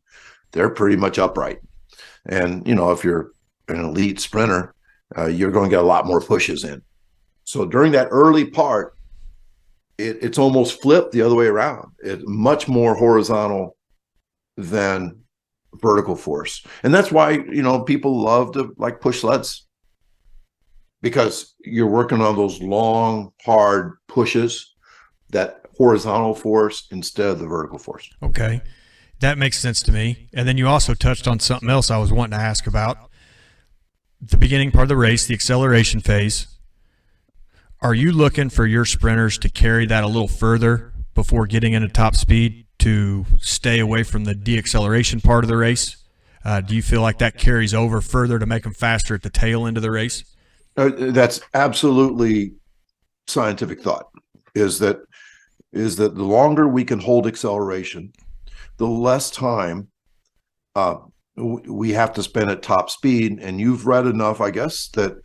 they're pretty much upright. And if you're an elite sprinter, you're going to get a lot more pushes in. So during that early part, it's almost flipped the other way around. It's much more horizontal than vertical force. And that's why, people love to like push sleds, because you're working on those long, hard pushes, that horizontal force instead of the vertical force. Okay. That makes sense to me. And then you also touched on something else I was wanting to ask about. The beginning part of the race, the acceleration phase. Are you looking for your sprinters to carry that a little further before getting into top speed to stay away from the deacceleration part of the race? Do you feel like that carries over further to make them faster at the tail end of the race? That's absolutely scientific thought, is that the longer we can hold acceleration, the less time we have to spend at top speed. And you've read enough, I guess, that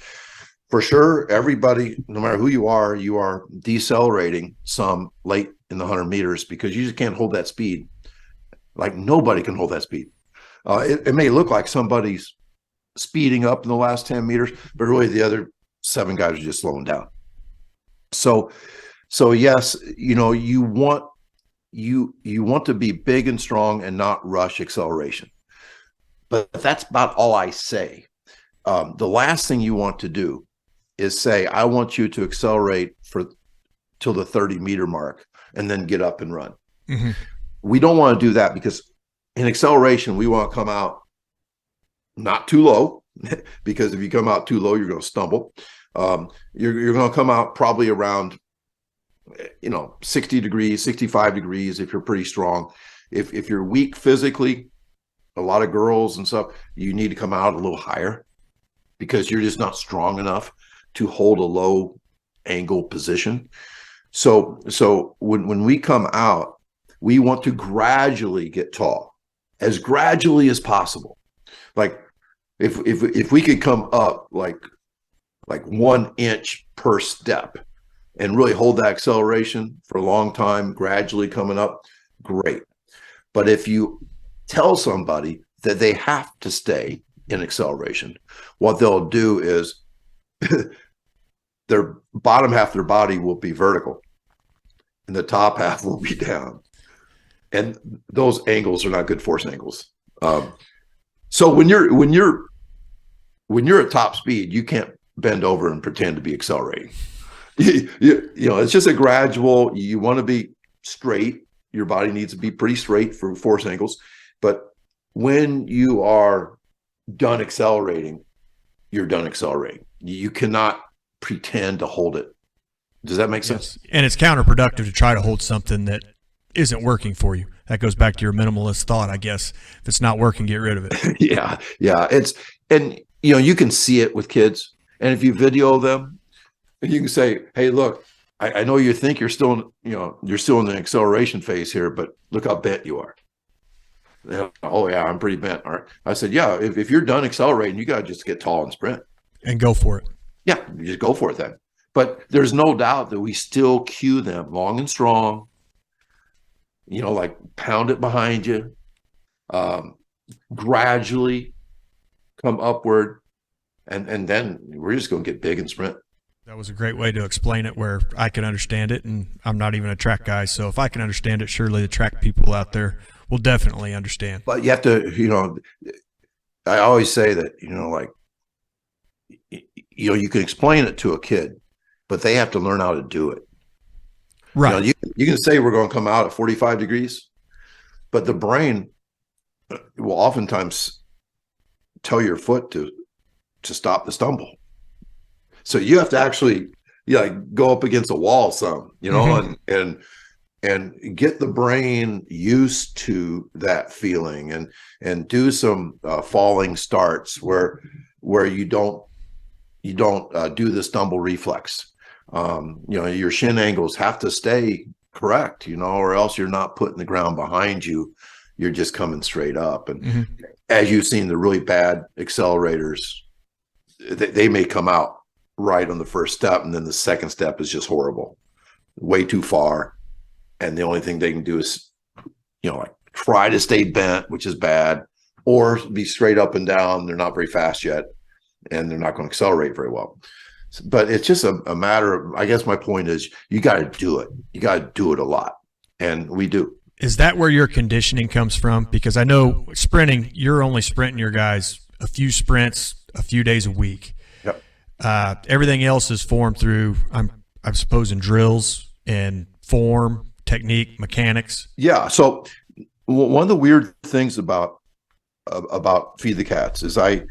for sure, everybody, no matter who you are decelerating some late in the 100 meters, because you just can't hold that speed. Like nobody can hold that speed. It may look like somebody's speeding up in the last 10 meters, but really the other 7 guys are just slowing down. So yes, you want to be big and strong and not rush acceleration. But that's about all I say. The last thing you want to do is say, I want you to accelerate till the 30-meter mark and then get up and run. Mm-hmm. We don't want to do that, because in acceleration, we want to come out not too low, because if you come out too low, you're going to stumble. You're going to come out probably around 60 degrees, 65 degrees if you're pretty strong. If you're weak physically, a lot of girls and stuff, you need to come out a little higher, because you're just not strong enough to hold a low angle position. So when we come out, we want to gradually get tall, as gradually as possible. Like if we could come up like 1 inch per step and really hold that acceleration for a long time, gradually coming up, great. But if you tell somebody that they have to stay in acceleration, what they'll do is their bottom half of their body will be vertical and the top half will be down. And those angles are not good force angles. So when you're at top speed, you can't bend over and pretend to be accelerating. It's just a gradual. You want to be straight. Your body needs to be pretty straight for force angles. But when you are done accelerating, you're done accelerating. You cannot pretend to hold it. Does that make sense? And it's counterproductive to try to hold something that isn't working for you. That goes back to your minimalist thought, I guess. If it's not working, get rid of it. Yeah. And you can see it with kids. And if you video them, you can say, hey, look, I know you think you're still in the acceleration phase here, but look how bent you are. Oh yeah, I'm pretty bent. All right. I said, yeah, if you're done accelerating, you got to just get tall and sprint. And go for it. Yeah, you just go for it then. But there's no doubt that we still cue them long and strong, like pound it behind you, gradually come upward, and then we're just going to get big and sprint. That was a great way to explain it where I can understand it, and I'm not even a track guy, so if I can understand it, surely the track people out there will definitely understand. But you have to, I always say that, you can explain it to a kid, but they have to learn how to do it. Right. You can say we're going to come out at 45 degrees, but the brain will oftentimes tell your foot to stop the stumble. So you have to actually go up against a wall some, and get the brain used to that feeling and do some falling starts where you don't do the stumble reflex. Your shin angles have to stay correct, or else you're not putting the ground behind you. You're just coming straight up. And as you've seen, the really bad accelerators, they may come out right on the first step, and then the second step is just horrible, way too far. And the only thing they can do is, try to stay bent, which is bad, or be straight up and down. They're not very fast yet, and they're not going to accelerate very well. But it's just a matter of, I guess my point is, you got to do it. You got to do it a lot. And we do. Is that where your conditioning comes from? Because I know sprinting, you're only sprinting your guys a few sprints, a few days a week. Yep. Everything else is formed through, I'm supposing, drills and form, technique, mechanics. Yeah. So one of the weird things about Feed the Cats is I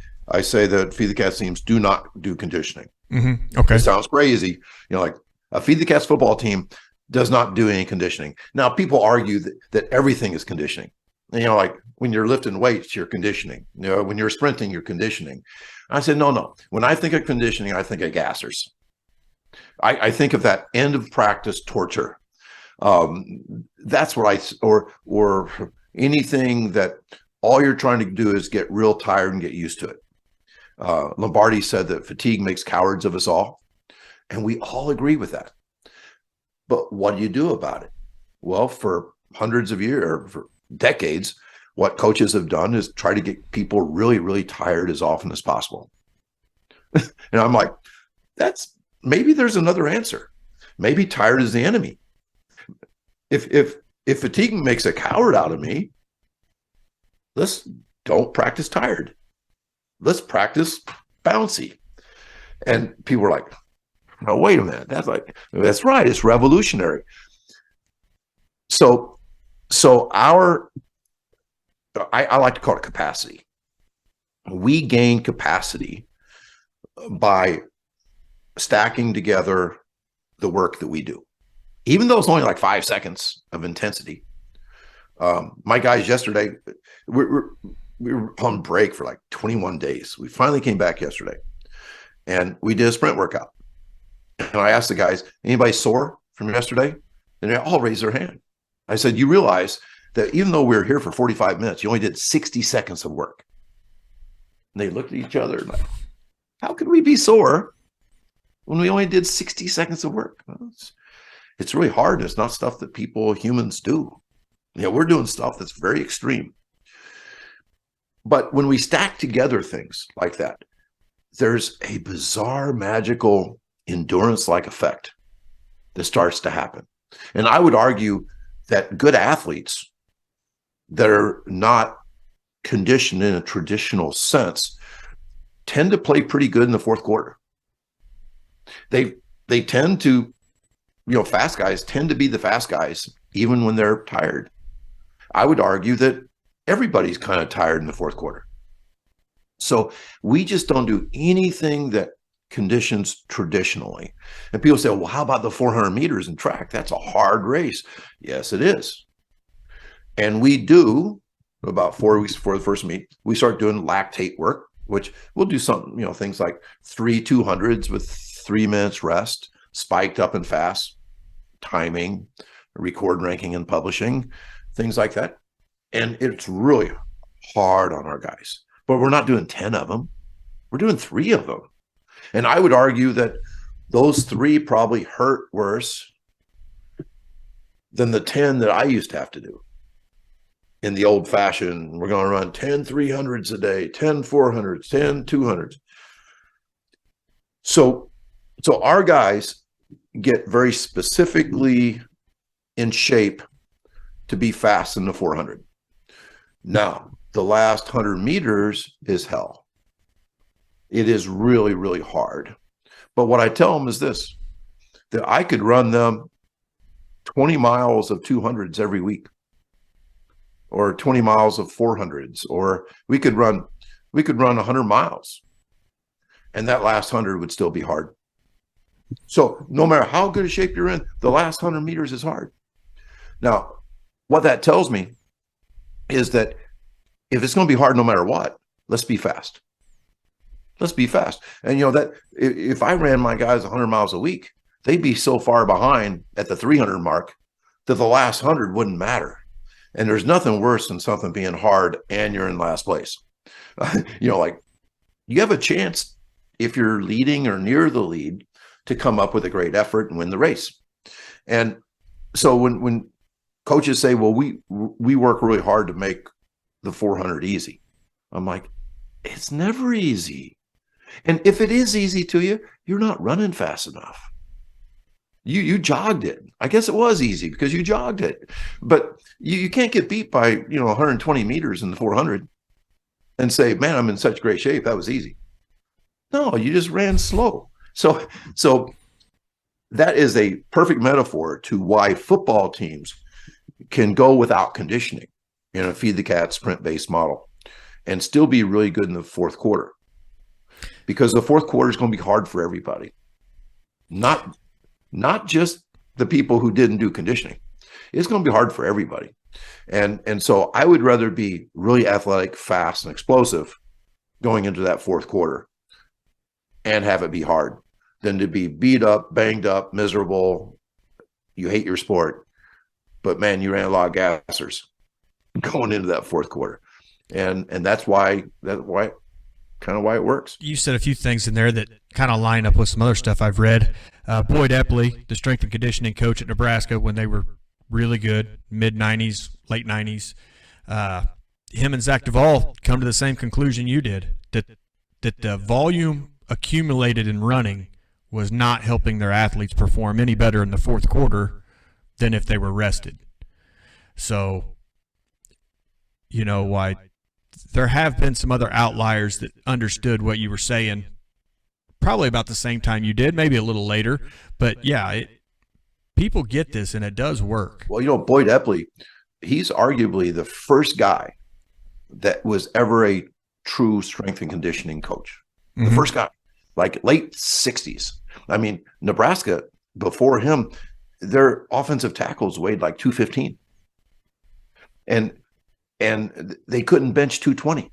say that Feed the Cats teams do not do conditioning. Mm-hmm. Okay. It sounds crazy. Like a Feed the Cats football team does not do any conditioning. Now, people argue that everything is conditioning. Like when you're lifting weights, you're conditioning. When you're sprinting, you're conditioning. I said, no. When I think of conditioning, I think of gassers. I think of that end of practice torture. That's what or anything that all you're trying to do is get real tired and get used to it. Lombardi said that fatigue makes cowards of us all, and we all agree with that. But what do you do about it? Well, for hundreds of years, or for decades, what coaches have done is try to get people really, really tired as often as possible. And I'm like, maybe there's another answer. Maybe tired is the enemy. If fatigue makes a coward out of me, let's don't practice tired. Let's practice bouncy. And people were like, no, wait a minute. That's right. It's revolutionary. So I like to call it capacity. We gain capacity by stacking together the work that we do, even though it's only like 5 seconds of intensity. My guys yesterday, we were on break for like 21 days. We finally came back yesterday, and we did a sprint workout. And I asked the guys, anybody sore from yesterday? And they all raised their hand. I said, you realize that even though we were here for 45 minutes, you only did 60 seconds of work. And they looked at each other and like, how could we be sore when we only did 60 seconds of work? Well, it's really hard. It's not stuff that humans do. We're doing stuff that's very extreme. But when we stack together things like that, there's a bizarre, magical, endurance-like effect that starts to happen. And I would argue that good athletes that are not conditioned in a traditional sense tend to play pretty good in the fourth quarter. They tend to, fast guys tend to be the fast guys even when they're tired. I would argue that everybody's kind of tired in the fourth quarter. So we just don't do anything that conditions traditionally. And people say, well, how about the 400 meters in track? That's a hard race. Yes, it is. And we do, about 4 weeks before the first meet, we start doing lactate work, which we'll do something, things like 3 200s with 3 minutes rest, spiked up and fast, timing, record, ranking, and publishing, things like that. And it's really hard on our guys. But we're not doing 10 of them. We're doing 3 of them. And I would argue that those 3 probably hurt worse than the 10 that I used to have to do. In the old fashioned, we're going to run 10 300s a day, 10 400s, 10 200s. So our guys get very specifically in shape to be fast in the 400. Now, the last 100 meters is hell. It is really, really hard. But what I tell them is this, that I could run them 20 miles of 200s every week, or 20 miles of 400s, or we could run 100 miles, and that last 100 would still be hard. So no matter how good a shape you're in, the last 100 meters is hard. Now, what that tells me is that if it's going to be hard no matter what, let's be fast. Let's be fast. And that if I ran my guys 100 miles a week, they'd be so far behind at the 300 mark that the last 100 wouldn't matter. And there's nothing worse than something being hard and you're in last place. Like you have a chance, if you're leading or near the lead, to come up with a great effort and win the race. And so when coaches say, well, we work really hard to make the 400 easy, I'm like, it's never easy. And if it is easy to you, you're not running fast enough. You jogged it. I guess it was easy because you jogged it. But you can't get beat by 120 meters in the 400 and say, man, I'm in such great shape. That was easy. No, you just ran slow. So that is a perfect metaphor to why football teams can go without conditioning in a feed the cat sprint-based model and still be really good in the fourth quarter. Because the fourth quarter is going to be hard for everybody. Not just the people who didn't do conditioning. It's going to be hard for everybody. And so I would rather be really athletic, fast, and explosive going into that fourth quarter and have it be hard than to be beat up, banged up, miserable. You hate your sport, but man, you ran a lot of gassers going into that fourth quarter. And that's why it works. You said a few things in there that kind of line up with some other stuff I've read. Boyd Epley, the strength and conditioning coach at Nebraska when they were really good, mid-90s, late 90s, him and Zach Duvall come to the same conclusion you did, that the volume accumulated in running was not helping their athletes perform any better in the fourth quarter than if they were rested. So, why there have been some other outliers that understood what you were saying probably about the same time you did, maybe a little later. But, yeah, people get this, and it does work. Well, Boyd Epley, he's arguably the first guy that was ever a true strength and conditioning coach. The first guy, like late 60s. I mean, Nebraska, before him, their offensive tackles weighed like 215. And they couldn't bench 220.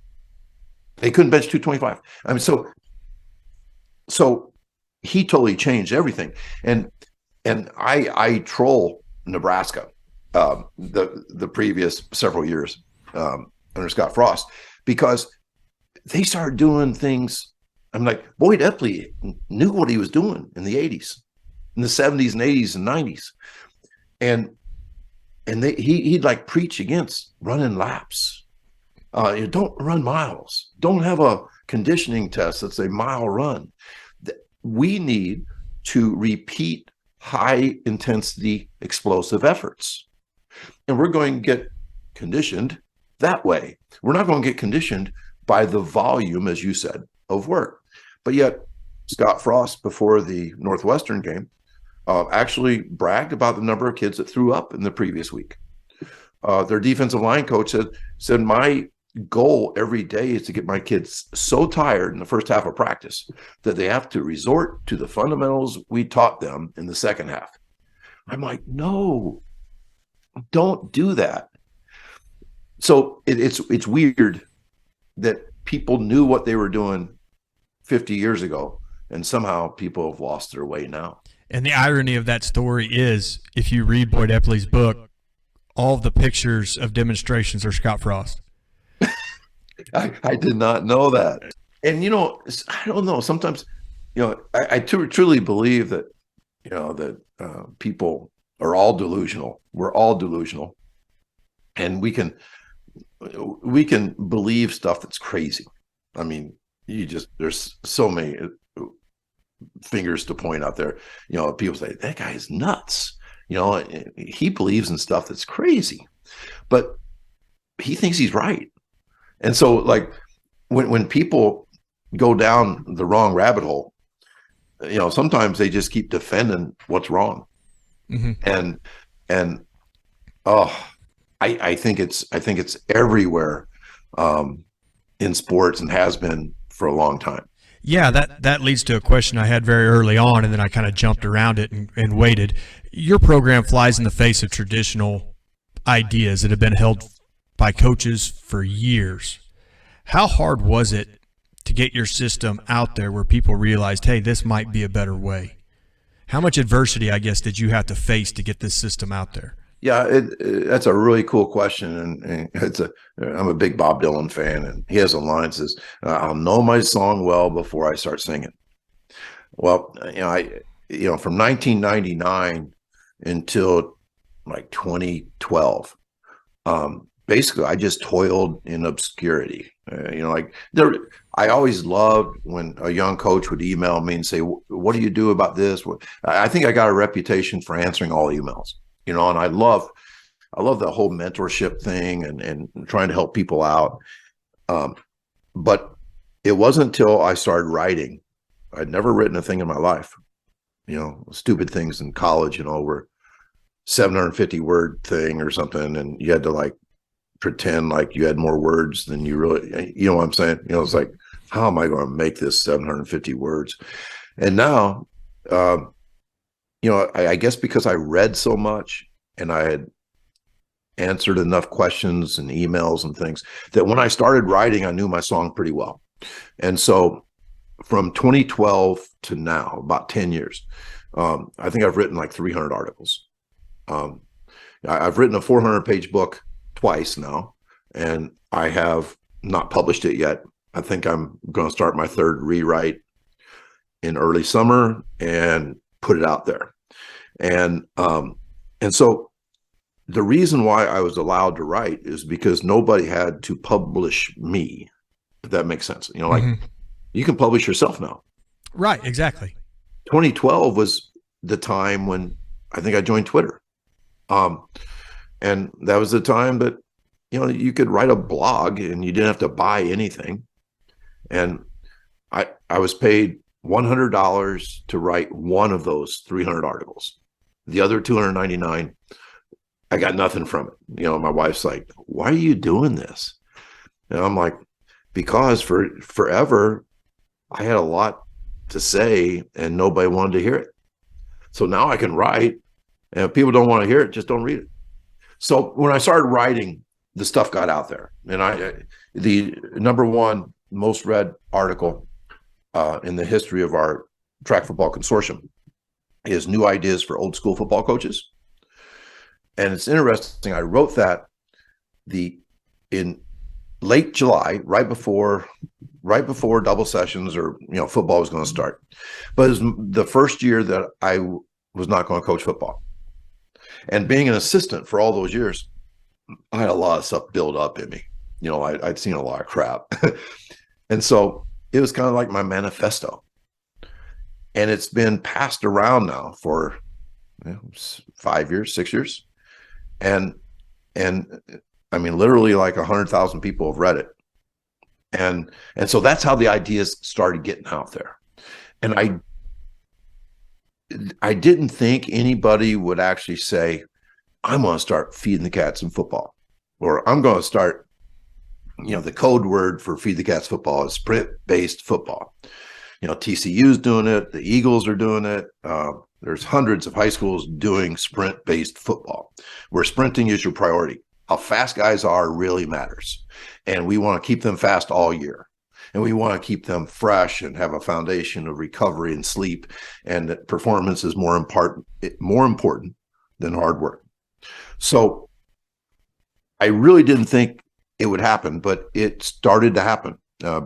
They couldn't bench 225. I mean, so he totally changed everything. And I troll Nebraska the previous several years under Scott Frost because they started doing things. I'm like, Boyd Epley knew what he was doing in the 80s, in the 70s and 80s and 90s. And he'd like preach against running laps. Don't run miles. Don't have a conditioning test that's a mile run. We need to repeat high intensity explosive efforts. And we're going to get conditioned that way. We're not going to get conditioned by the volume, as you said, of work. But yet Scott Frost, before the Northwestern game, actually bragged about the number of kids that threw up in the previous week. Their defensive line coach said, my goal every day is to get my kids so tired in the first half of practice that they have to resort to the fundamentals we taught them in the second half. I'm like, no, don't do that. So it's weird that people knew what they were doing 50 years ago, and somehow people have lost their way now. And the irony of that story is, if you read Boyd Epley's book, all of the pictures of demonstrations are Scott Frost. I did not know that. And, I don't know. Sometimes, I truly believe that, that people are all delusional. We're all delusional. And we can believe stuff that's crazy. I mean, there's so many fingers to point out there. People say, that guy is nuts. He believes in stuff that's crazy, but he thinks he's right. And so, like, when people go down the wrong rabbit hole, sometimes they just keep defending what's wrong. Mm-hmm. And I think it's everywhere in sports, and has been for a long time. Yeah, that leads to a question I had very early on, and then I kind of jumped around it and waited. Your program flies in the face of traditional ideas that have been held by coaches for years. How hard was it to get your system out there where people realized, hey, this might be a better way? How much adversity, I guess, did you have to face to get this system out there? Yeah, that's a really cool question, and I'm a big Bob Dylan fan, and he has a line that says, "I'll know my song well before I start singing." Well, from 1999 until like 2012, basically I just toiled in obscurity. I always loved when a young coach would email me and say, "What do you do about this?" I think I got a reputation for answering all emails. And I love the whole mentorship thing and trying to help people out. But it wasn't until I started writing. I'd never written a thing in my life. Stupid things in college, were 750 word thing or something. And you had to like pretend like you had more words than you really, you know what I'm saying? It's like, how am I going to make this 750 words? And now, I guess because I read so much and I had answered enough questions and emails and things that when I started writing, I knew my song pretty well. And so from 2012 to now, about 10 years, I think I've written like 300 articles. I've written a 400-page book twice now, and I have not published it yet. I think I'm going to start my third rewrite in early summer and put it out there. And so the reason why I was allowed to write is because nobody had to publish me, if that makes sense. You can publish yourself now. Right, exactly. 2012 was the time when I think I joined Twitter. And that was the time that, you could write a blog and you didn't have to buy anything. And I was paid $100 to write one of those 300 articles. The other 299, I got nothing from it. My wife's like, "Why are you doing this?" And I'm like, because for forever, I had a lot to say and nobody wanted to hear it. So now I can write, and if people don't want to hear it, just don't read it. So when I started writing, the stuff got out there. And the number one most read article in the history of our track football consortium is New Ideas for Old School Football Coaches. And it's interesting. I wrote that in late July, right before double sessions or football was going to start. But it was the first year that I was not going to coach football. And being an assistant for all those years, I had a lot of stuff build up in me. I'd seen a lot of crap. And so it was kind of like my manifesto. And it's been passed around now for 5 years, 6 years. And I mean, literally like 100,000 people have read it. And so that's how the ideas started getting out there. And I didn't think anybody would actually say, "I'm going to start feeding the cats in football," or "I'm going to start The code word for Feed the Cats football is sprint-based football. TCU's doing it. The Eagles are doing it. There's hundreds of high schools doing sprint-based football, where sprinting is your priority. How fast guys are really matters. And we want to keep them fast all year. And we want to keep them fresh and have a foundation of recovery and sleep. And that performance is more important than hard work. So I really didn't think it would happen, but it started to happen.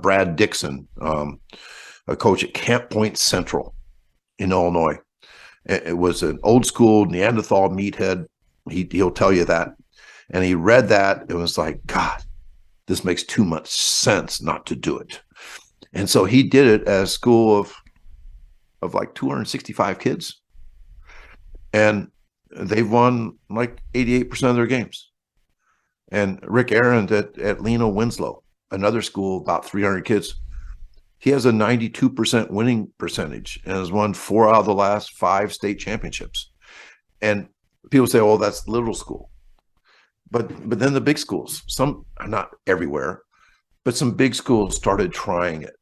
Brad Dixon, a coach at Camp Point Central in Illinois. It was an old school Neanderthal meathead. He'll tell you that. And he read that and was like, God, this makes too much sense not to do it. And so he did it at a school of like 265 kids. And they've won like 88% of their games. And Rick Aaron at Leno Winslow, another school, about 300 kids, he has a 92% winning percentage and has won 4 out of the last 5 state championships. And people say, "Oh, that's little school," but then the big schools, some, not everywhere, but some big schools started trying it,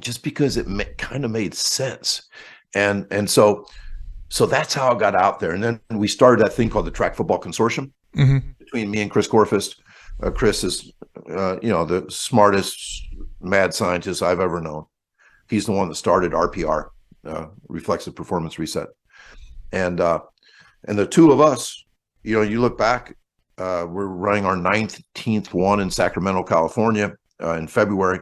just because it kind of made sense, and so that's how it got out there. And then we started that thing called the Track Football Consortium between me and Chris Corfist. Chris is, the smartest mad scientist I've ever known. He's the one that started RPR, Reflexive Performance Reset. And the two of us, you look back, we're running our 19th one in Sacramento, California, in February,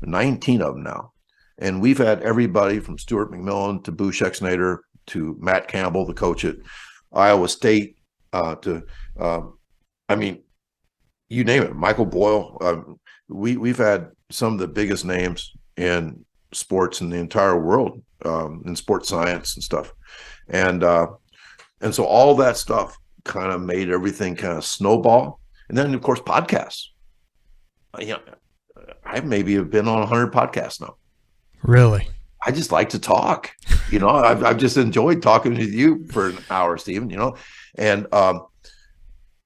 19 of them now. And we've had everybody from Stuart McMillan to Boo Schexnayder to Matt Campbell, the coach at Iowa State, you name it, Michael Boyle. We've had some of the biggest names in sports in the entire world, in sports science and stuff. And so all that stuff kind of made everything kind of snowball. And then, of course, podcasts. I maybe have been on 100 podcasts now. Really? I just like to talk. I've just enjoyed talking with you for an hour, Stephen, and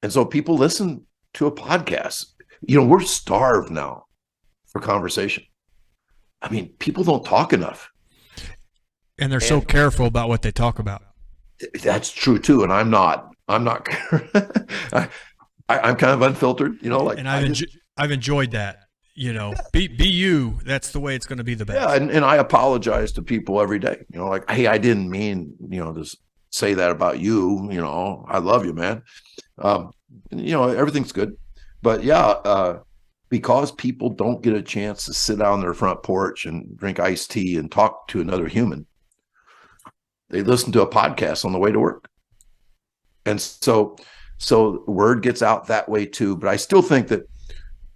so people listen to a podcast. We're starved now for conversation. I mean, people don't talk enough. And they're so careful about what they talk about. That's true too. And I'm not I'm kind of unfiltered, and I've enjoyed that. Be you. That's the way it's going to be the best. Yeah, and I apologize to people every day. Like, hey, I didn't mean, to say that about you. I love you, man. Everything's good, but yeah, because people don't get a chance to sit out on their front porch and drink iced tea and talk to another human, they listen to a podcast on the way to work, and so word gets out that way too. But I still think that.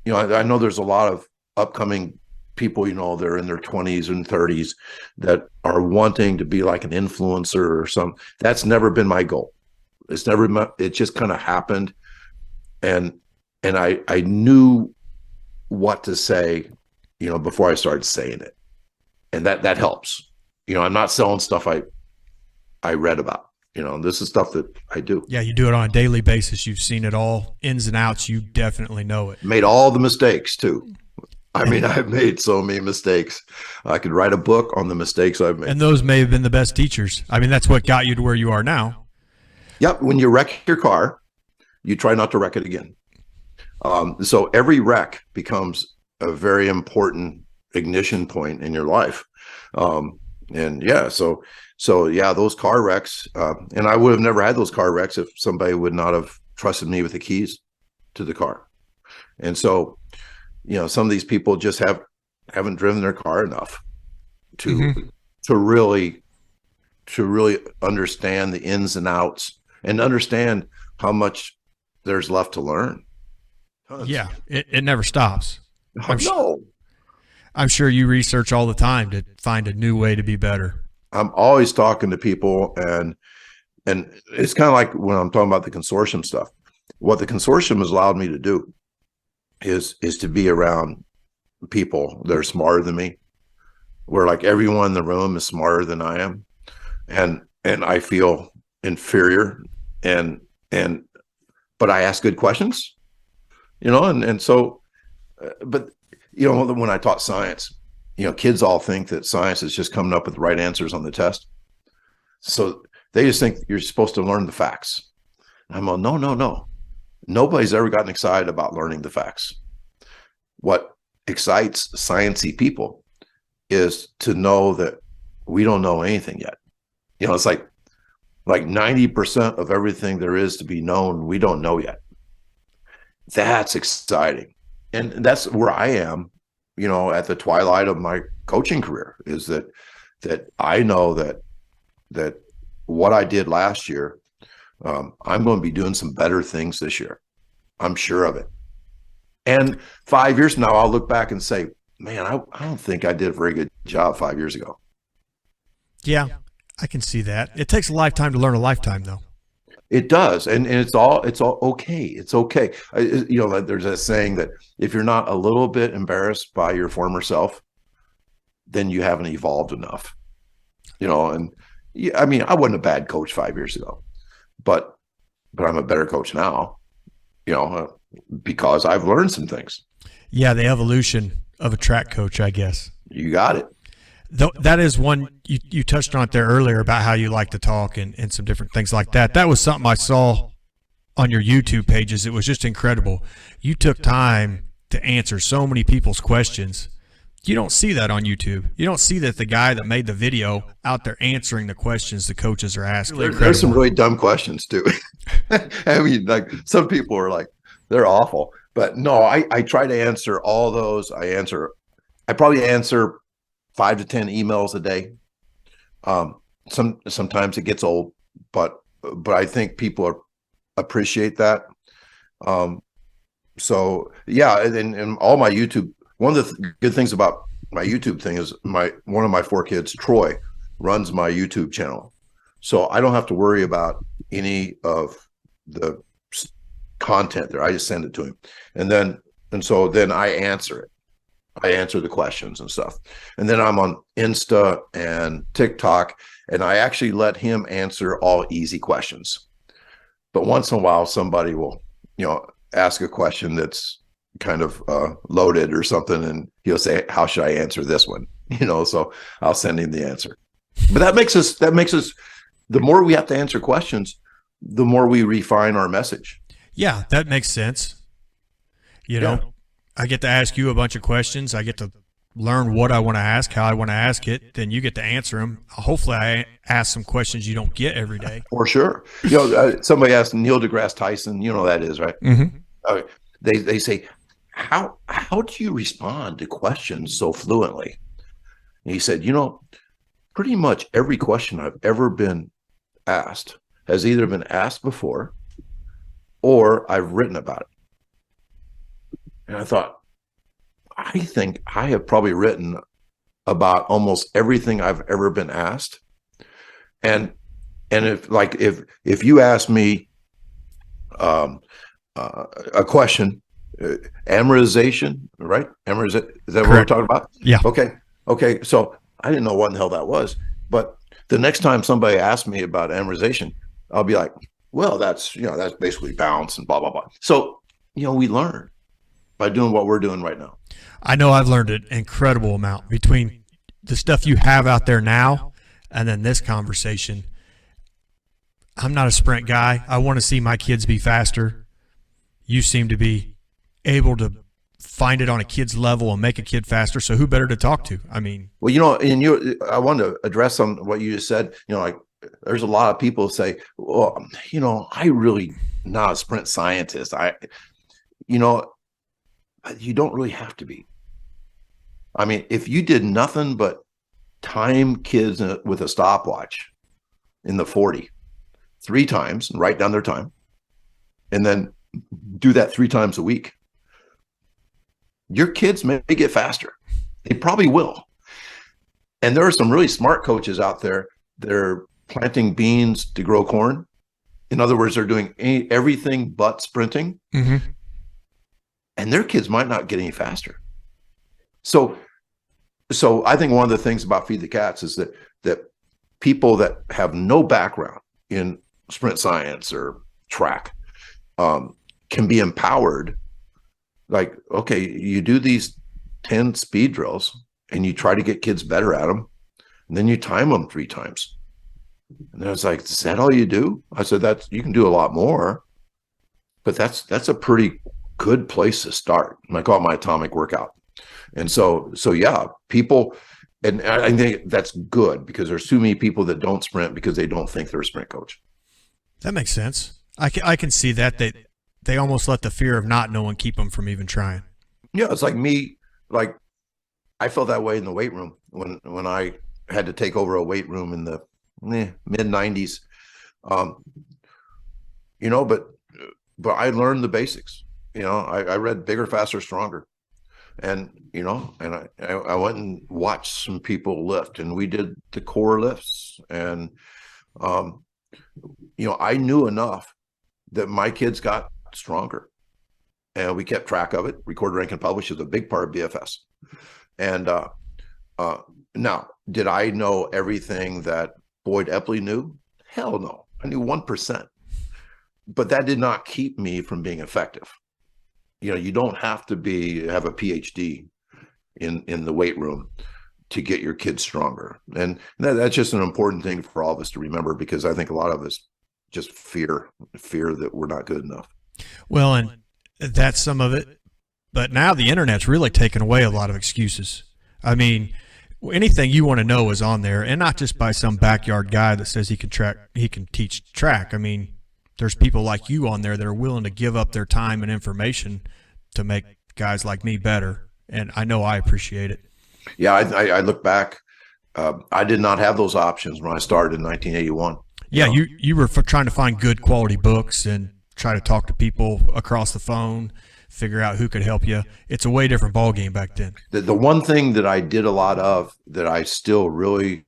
I know there's a lot of upcoming people, they're in their 20s and 30s that are wanting to be like an influencer or something. That's never been my goal. It just kind of happened. And I knew what to say, before I started saying it. And that helps. I'm not selling stuff I read about. This is stuff that I do. Yeah, you do it on a daily basis. You've seen it all, ins and outs. You definitely know it. Made all the mistakes, too. I've made so many mistakes. I could write a book on the mistakes I've made. And those may have been the best teachers. That's what got you to where you are now. Yep. When you wreck your car, you try not to wreck it again. So every wreck becomes a very important ignition point in your life. So yeah, those car wrecks, and I would have never had those car wrecks if somebody would not have trusted me with the keys to the car. And so, some of these people just haven't driven their car enough to really understand the ins and outs and understand how much there's left to learn. Tons. Yeah, it never stops. I'm sure you research all the time to find a new way to be better. I'm always talking to people, and it's kind of like when I'm talking about the consortium stuff. What the consortium has allowed me to do is to be around people that are smarter than me, where like everyone in the room is smarter than I am, and I feel inferior, but I ask good questions, and so But you know, when I taught science, you know, kids all think that science is just coming up with the right answers on the test. So they just think you're supposed to learn the facts. I'm like, no, no, no. Nobody's ever gotten excited about learning the facts. What excites sciencey people is to know that we don't know anything yet. You know, it's like 90% of everything there is to be known, we don't know yet. That's exciting. And that's where I am, you know, at the twilight of my coaching career, is that I know that what I did last year, I'm going to be doing some better things this year. I'm sure of it. And 5 years from now, I'll look back and say, man, I don't think I did a very good job 5 years ago. Yeah, I can see that. It takes a lifetime to learn a lifetime, though. It does, and it's all okay. It's okay. You know, there's a saying that if you're not a little bit embarrassed by your former self, then you haven't evolved enough. You know, and I mean, I wasn't a bad coach 5 years ago, but I'm a better coach now. You know, because I've learned some things. Yeah, the evolution of a track coach, I guess. You got it. That is one you touched on it there earlier about how you like to talk and some different things like that. That was something I saw on your YouTube pages. It was just incredible. You took time to answer so many people's questions. You don't see that on YouTube. You don't see that the guy that made the video out there answering the questions the coaches are asking. There's some really dumb questions too. I mean, like some people are like, they're awful. But no, I try to answer all those. I probably answer 5 to 10 emails a day. Sometimes it gets old, but I think people appreciate that. So yeah, and all my YouTube, one of the good things about my YouTube thing is one of my 4 kids, Troy, runs my YouTube channel. So I don't have to worry about any of the content there. I just send it to him. And so then I answer it. I answer the questions and stuff. And then I'm on Insta and TikTok, and I actually let him answer all easy questions. But once in a while, somebody will, you know, ask a question that's kind of loaded or something, and he'll say, how should I answer this one? You know, so I'll send him the answer. But that makes us, the more we have to answer questions, the more we refine our message. Yeah, that makes sense. You know, yeah. I get to ask you a bunch of questions. I get to learn what I want to ask, how I want to ask it. Then you get to answer them. Hopefully I ask some questions you don't get every day. For sure. You know, somebody asked Neil deGrasse Tyson, you know who that is, right? Mm-hmm. They say, how do you respond to questions so fluently? And he said, you know, pretty much every question I've ever been asked has either been asked before or I've written about it. And I thought, I think I have probably written about almost everything I've ever been asked. And if you ask me a question, amortization, right? Is that what we're talking about? Yeah. Okay. So I didn't know what in the hell that was, but the next time somebody asks me about amortization, I'll be like, well, that's basically balance and blah, blah, blah. So, you know, we learn by doing what we're doing right now. I know I've learned an incredible amount between the stuff you have out there now and then this conversation. I'm not a sprint guy. I want to see my kids be faster. You seem to be able to find it on a kid's level and make a kid faster. So who better to talk to? I mean, well, you know, I want to address what you just said. You know, like there's a lot of people say, well, you know, I really not a sprint scientist. You don't really have to be. I mean, if you did nothing but time kids with a stopwatch in the 40 3 times and write down their time, and then do that 3 times a week, your kids may get faster. They probably will. And there are some really smart coaches out there that are planting beans to grow corn. In other words, they're doing everything but sprinting. Mm-hmm. And their kids might not get any faster. So I think one of the things about Feed the Cats is that people that have no background in sprint science or track can be empowered Like, okay, you do these 10 speed drills and you try to get kids better at them, and then you time them 3 times. And I was like, is that all you do? I said, you can do a lot more, but that's a pretty good place to start. And I call it my atomic workout. And so yeah, people, and I think that's good, because there's too many people that don't sprint because they don't think they're a sprint coach. That makes sense. I can see that they almost let the fear of not knowing keep them from even trying. Yeah, it's like me. Like, I felt that way in the weight room when I had to take over a weight room in the mid 90s. But I learned the basics. I read Bigger, Faster, Stronger. And, and I went and watched some people lift, and we did the core lifts. And, I knew enough that my kids got stronger, and we kept track of it. Record, rank, and publish is a big part of BFS. And now, did I know everything that Boyd Epley knew? Hell no. I knew 1%. But that did not keep me from being effective. You don't have to have a PhD in the weight room to get your kids stronger. And that's just an important thing for all of us to remember, because I think a lot of us just fear that we're not good enough. Well, and that's some of it. But now the internet's really taken away a lot of excuses. I mean, anything you want to know is on there, and not just by some backyard guy that says he can teach track. I mean, there's people like you on there that are willing to give up their time and information to make guys like me better. And I know I appreciate it. Yeah, I look back. I did not have those options when I started in 1981. Yeah, you were trying to find good quality books and try to talk to people across the phone, figure out who could help you. It's a way different ballgame back then. The one thing that I did a lot of that I still really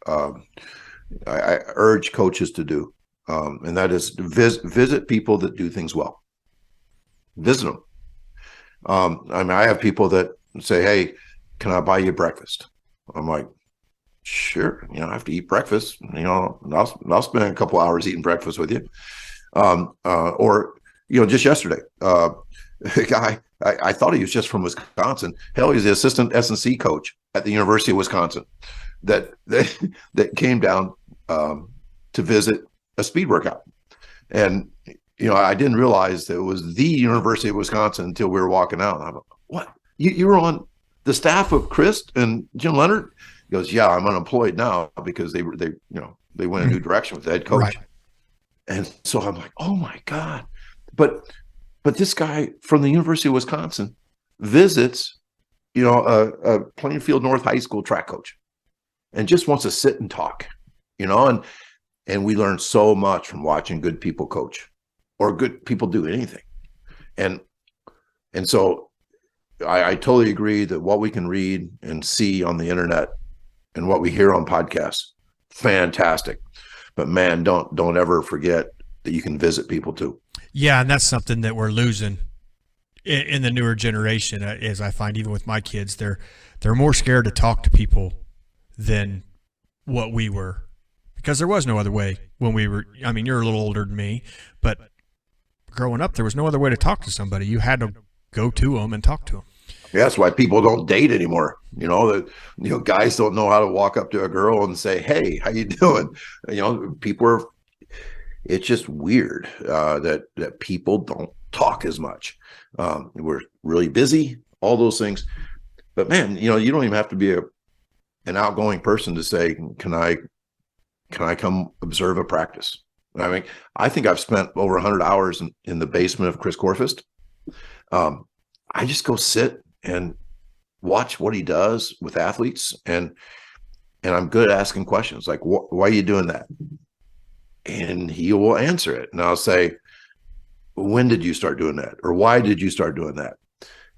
I urge coaches to do, and that is visit people that do things well. Visit them. I have people that say, "Hey, can I buy you breakfast?" I'm like, "Sure. I have to eat breakfast. I'll spend a couple hours eating breakfast with you." Or just yesterday, a guy, I thought he was just from Wisconsin. Hell, he's the assistant S&C coach at the University of Wisconsin that came down to visit a speed workout. And I didn't realize that it was the University of Wisconsin until we were walking out. And I'm like, "What? You were on the staff of Chris and Jim Leonard?" He goes, "Yeah, I'm unemployed now because they went a new direction with the head coach." Right. And so I'm like, "Oh my God." But this guy from the University of Wisconsin visits, a Plainfield North High School track coach, and just wants to sit and talk, and we learn so much from watching good people coach or good people do anything. And so I totally agree that what we can read and see on the internet and what we hear on podcasts, fantastic. But man, don't ever forget that you can visit people too. Yeah, and that's something that we're losing in the newer generation. As I find, even with my kids, they're more scared to talk to people than what we were, because there was no other way when we were. I mean, you're a little older than me, but growing up, there was no other way to talk to somebody. You had to go to them and talk to them. Yeah, that's why people don't date anymore. Guys don't know how to walk up to a girl and say, "Hey, how you doing?" People are. It's just weird that people don't talk as much. We're really busy, all those things. But man, you don't even have to be an outgoing person to say, "Can I come observe a practice?" I mean, I think I've spent over 100 hours in the basement of Chris Corfist. I just go sit and watch what he does with athletes, and I'm good at asking questions like, "Why are you doing that?" And he will answer it, and I'll say, "When did you start doing that?" or "Why did you start doing that?"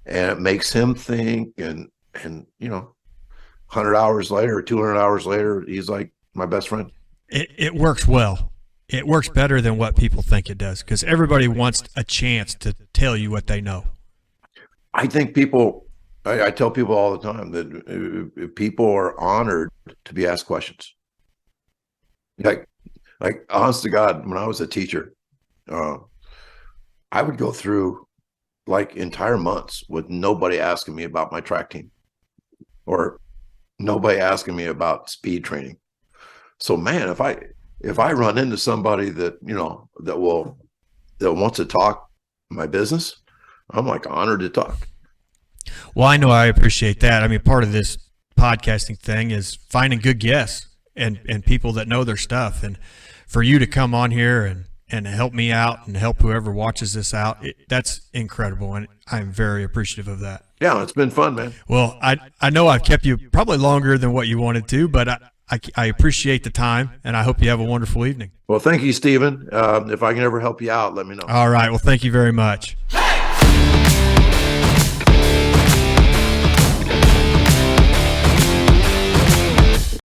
And it makes him think, and 100 hours later, 200 hours later, he's like my best friend. It works well. It works better than what people think it does, because everybody wants a chance to tell you what they know. I think I tell people all the time that people are honored to be asked questions. Like honest to God, when I was a teacher, I would go through like entire months with nobody asking me about my track team or nobody asking me about speed training. So man, if I run into somebody that, that wants to talk my business, I'm like honored to talk. Well, I know I appreciate that. I mean, part of this podcasting thing is finding good guests and people that know their stuff. And for you to come on here and help me out and help whoever watches this out, that's incredible. And I'm very appreciative of that. Yeah, it's been fun, man. Well, I know I've kept you probably longer than what you wanted to, but I appreciate the time, and I hope you have a wonderful evening. Well, thank you, Stephen. If I can ever help you out, let me know. All right. Well, thank you very much.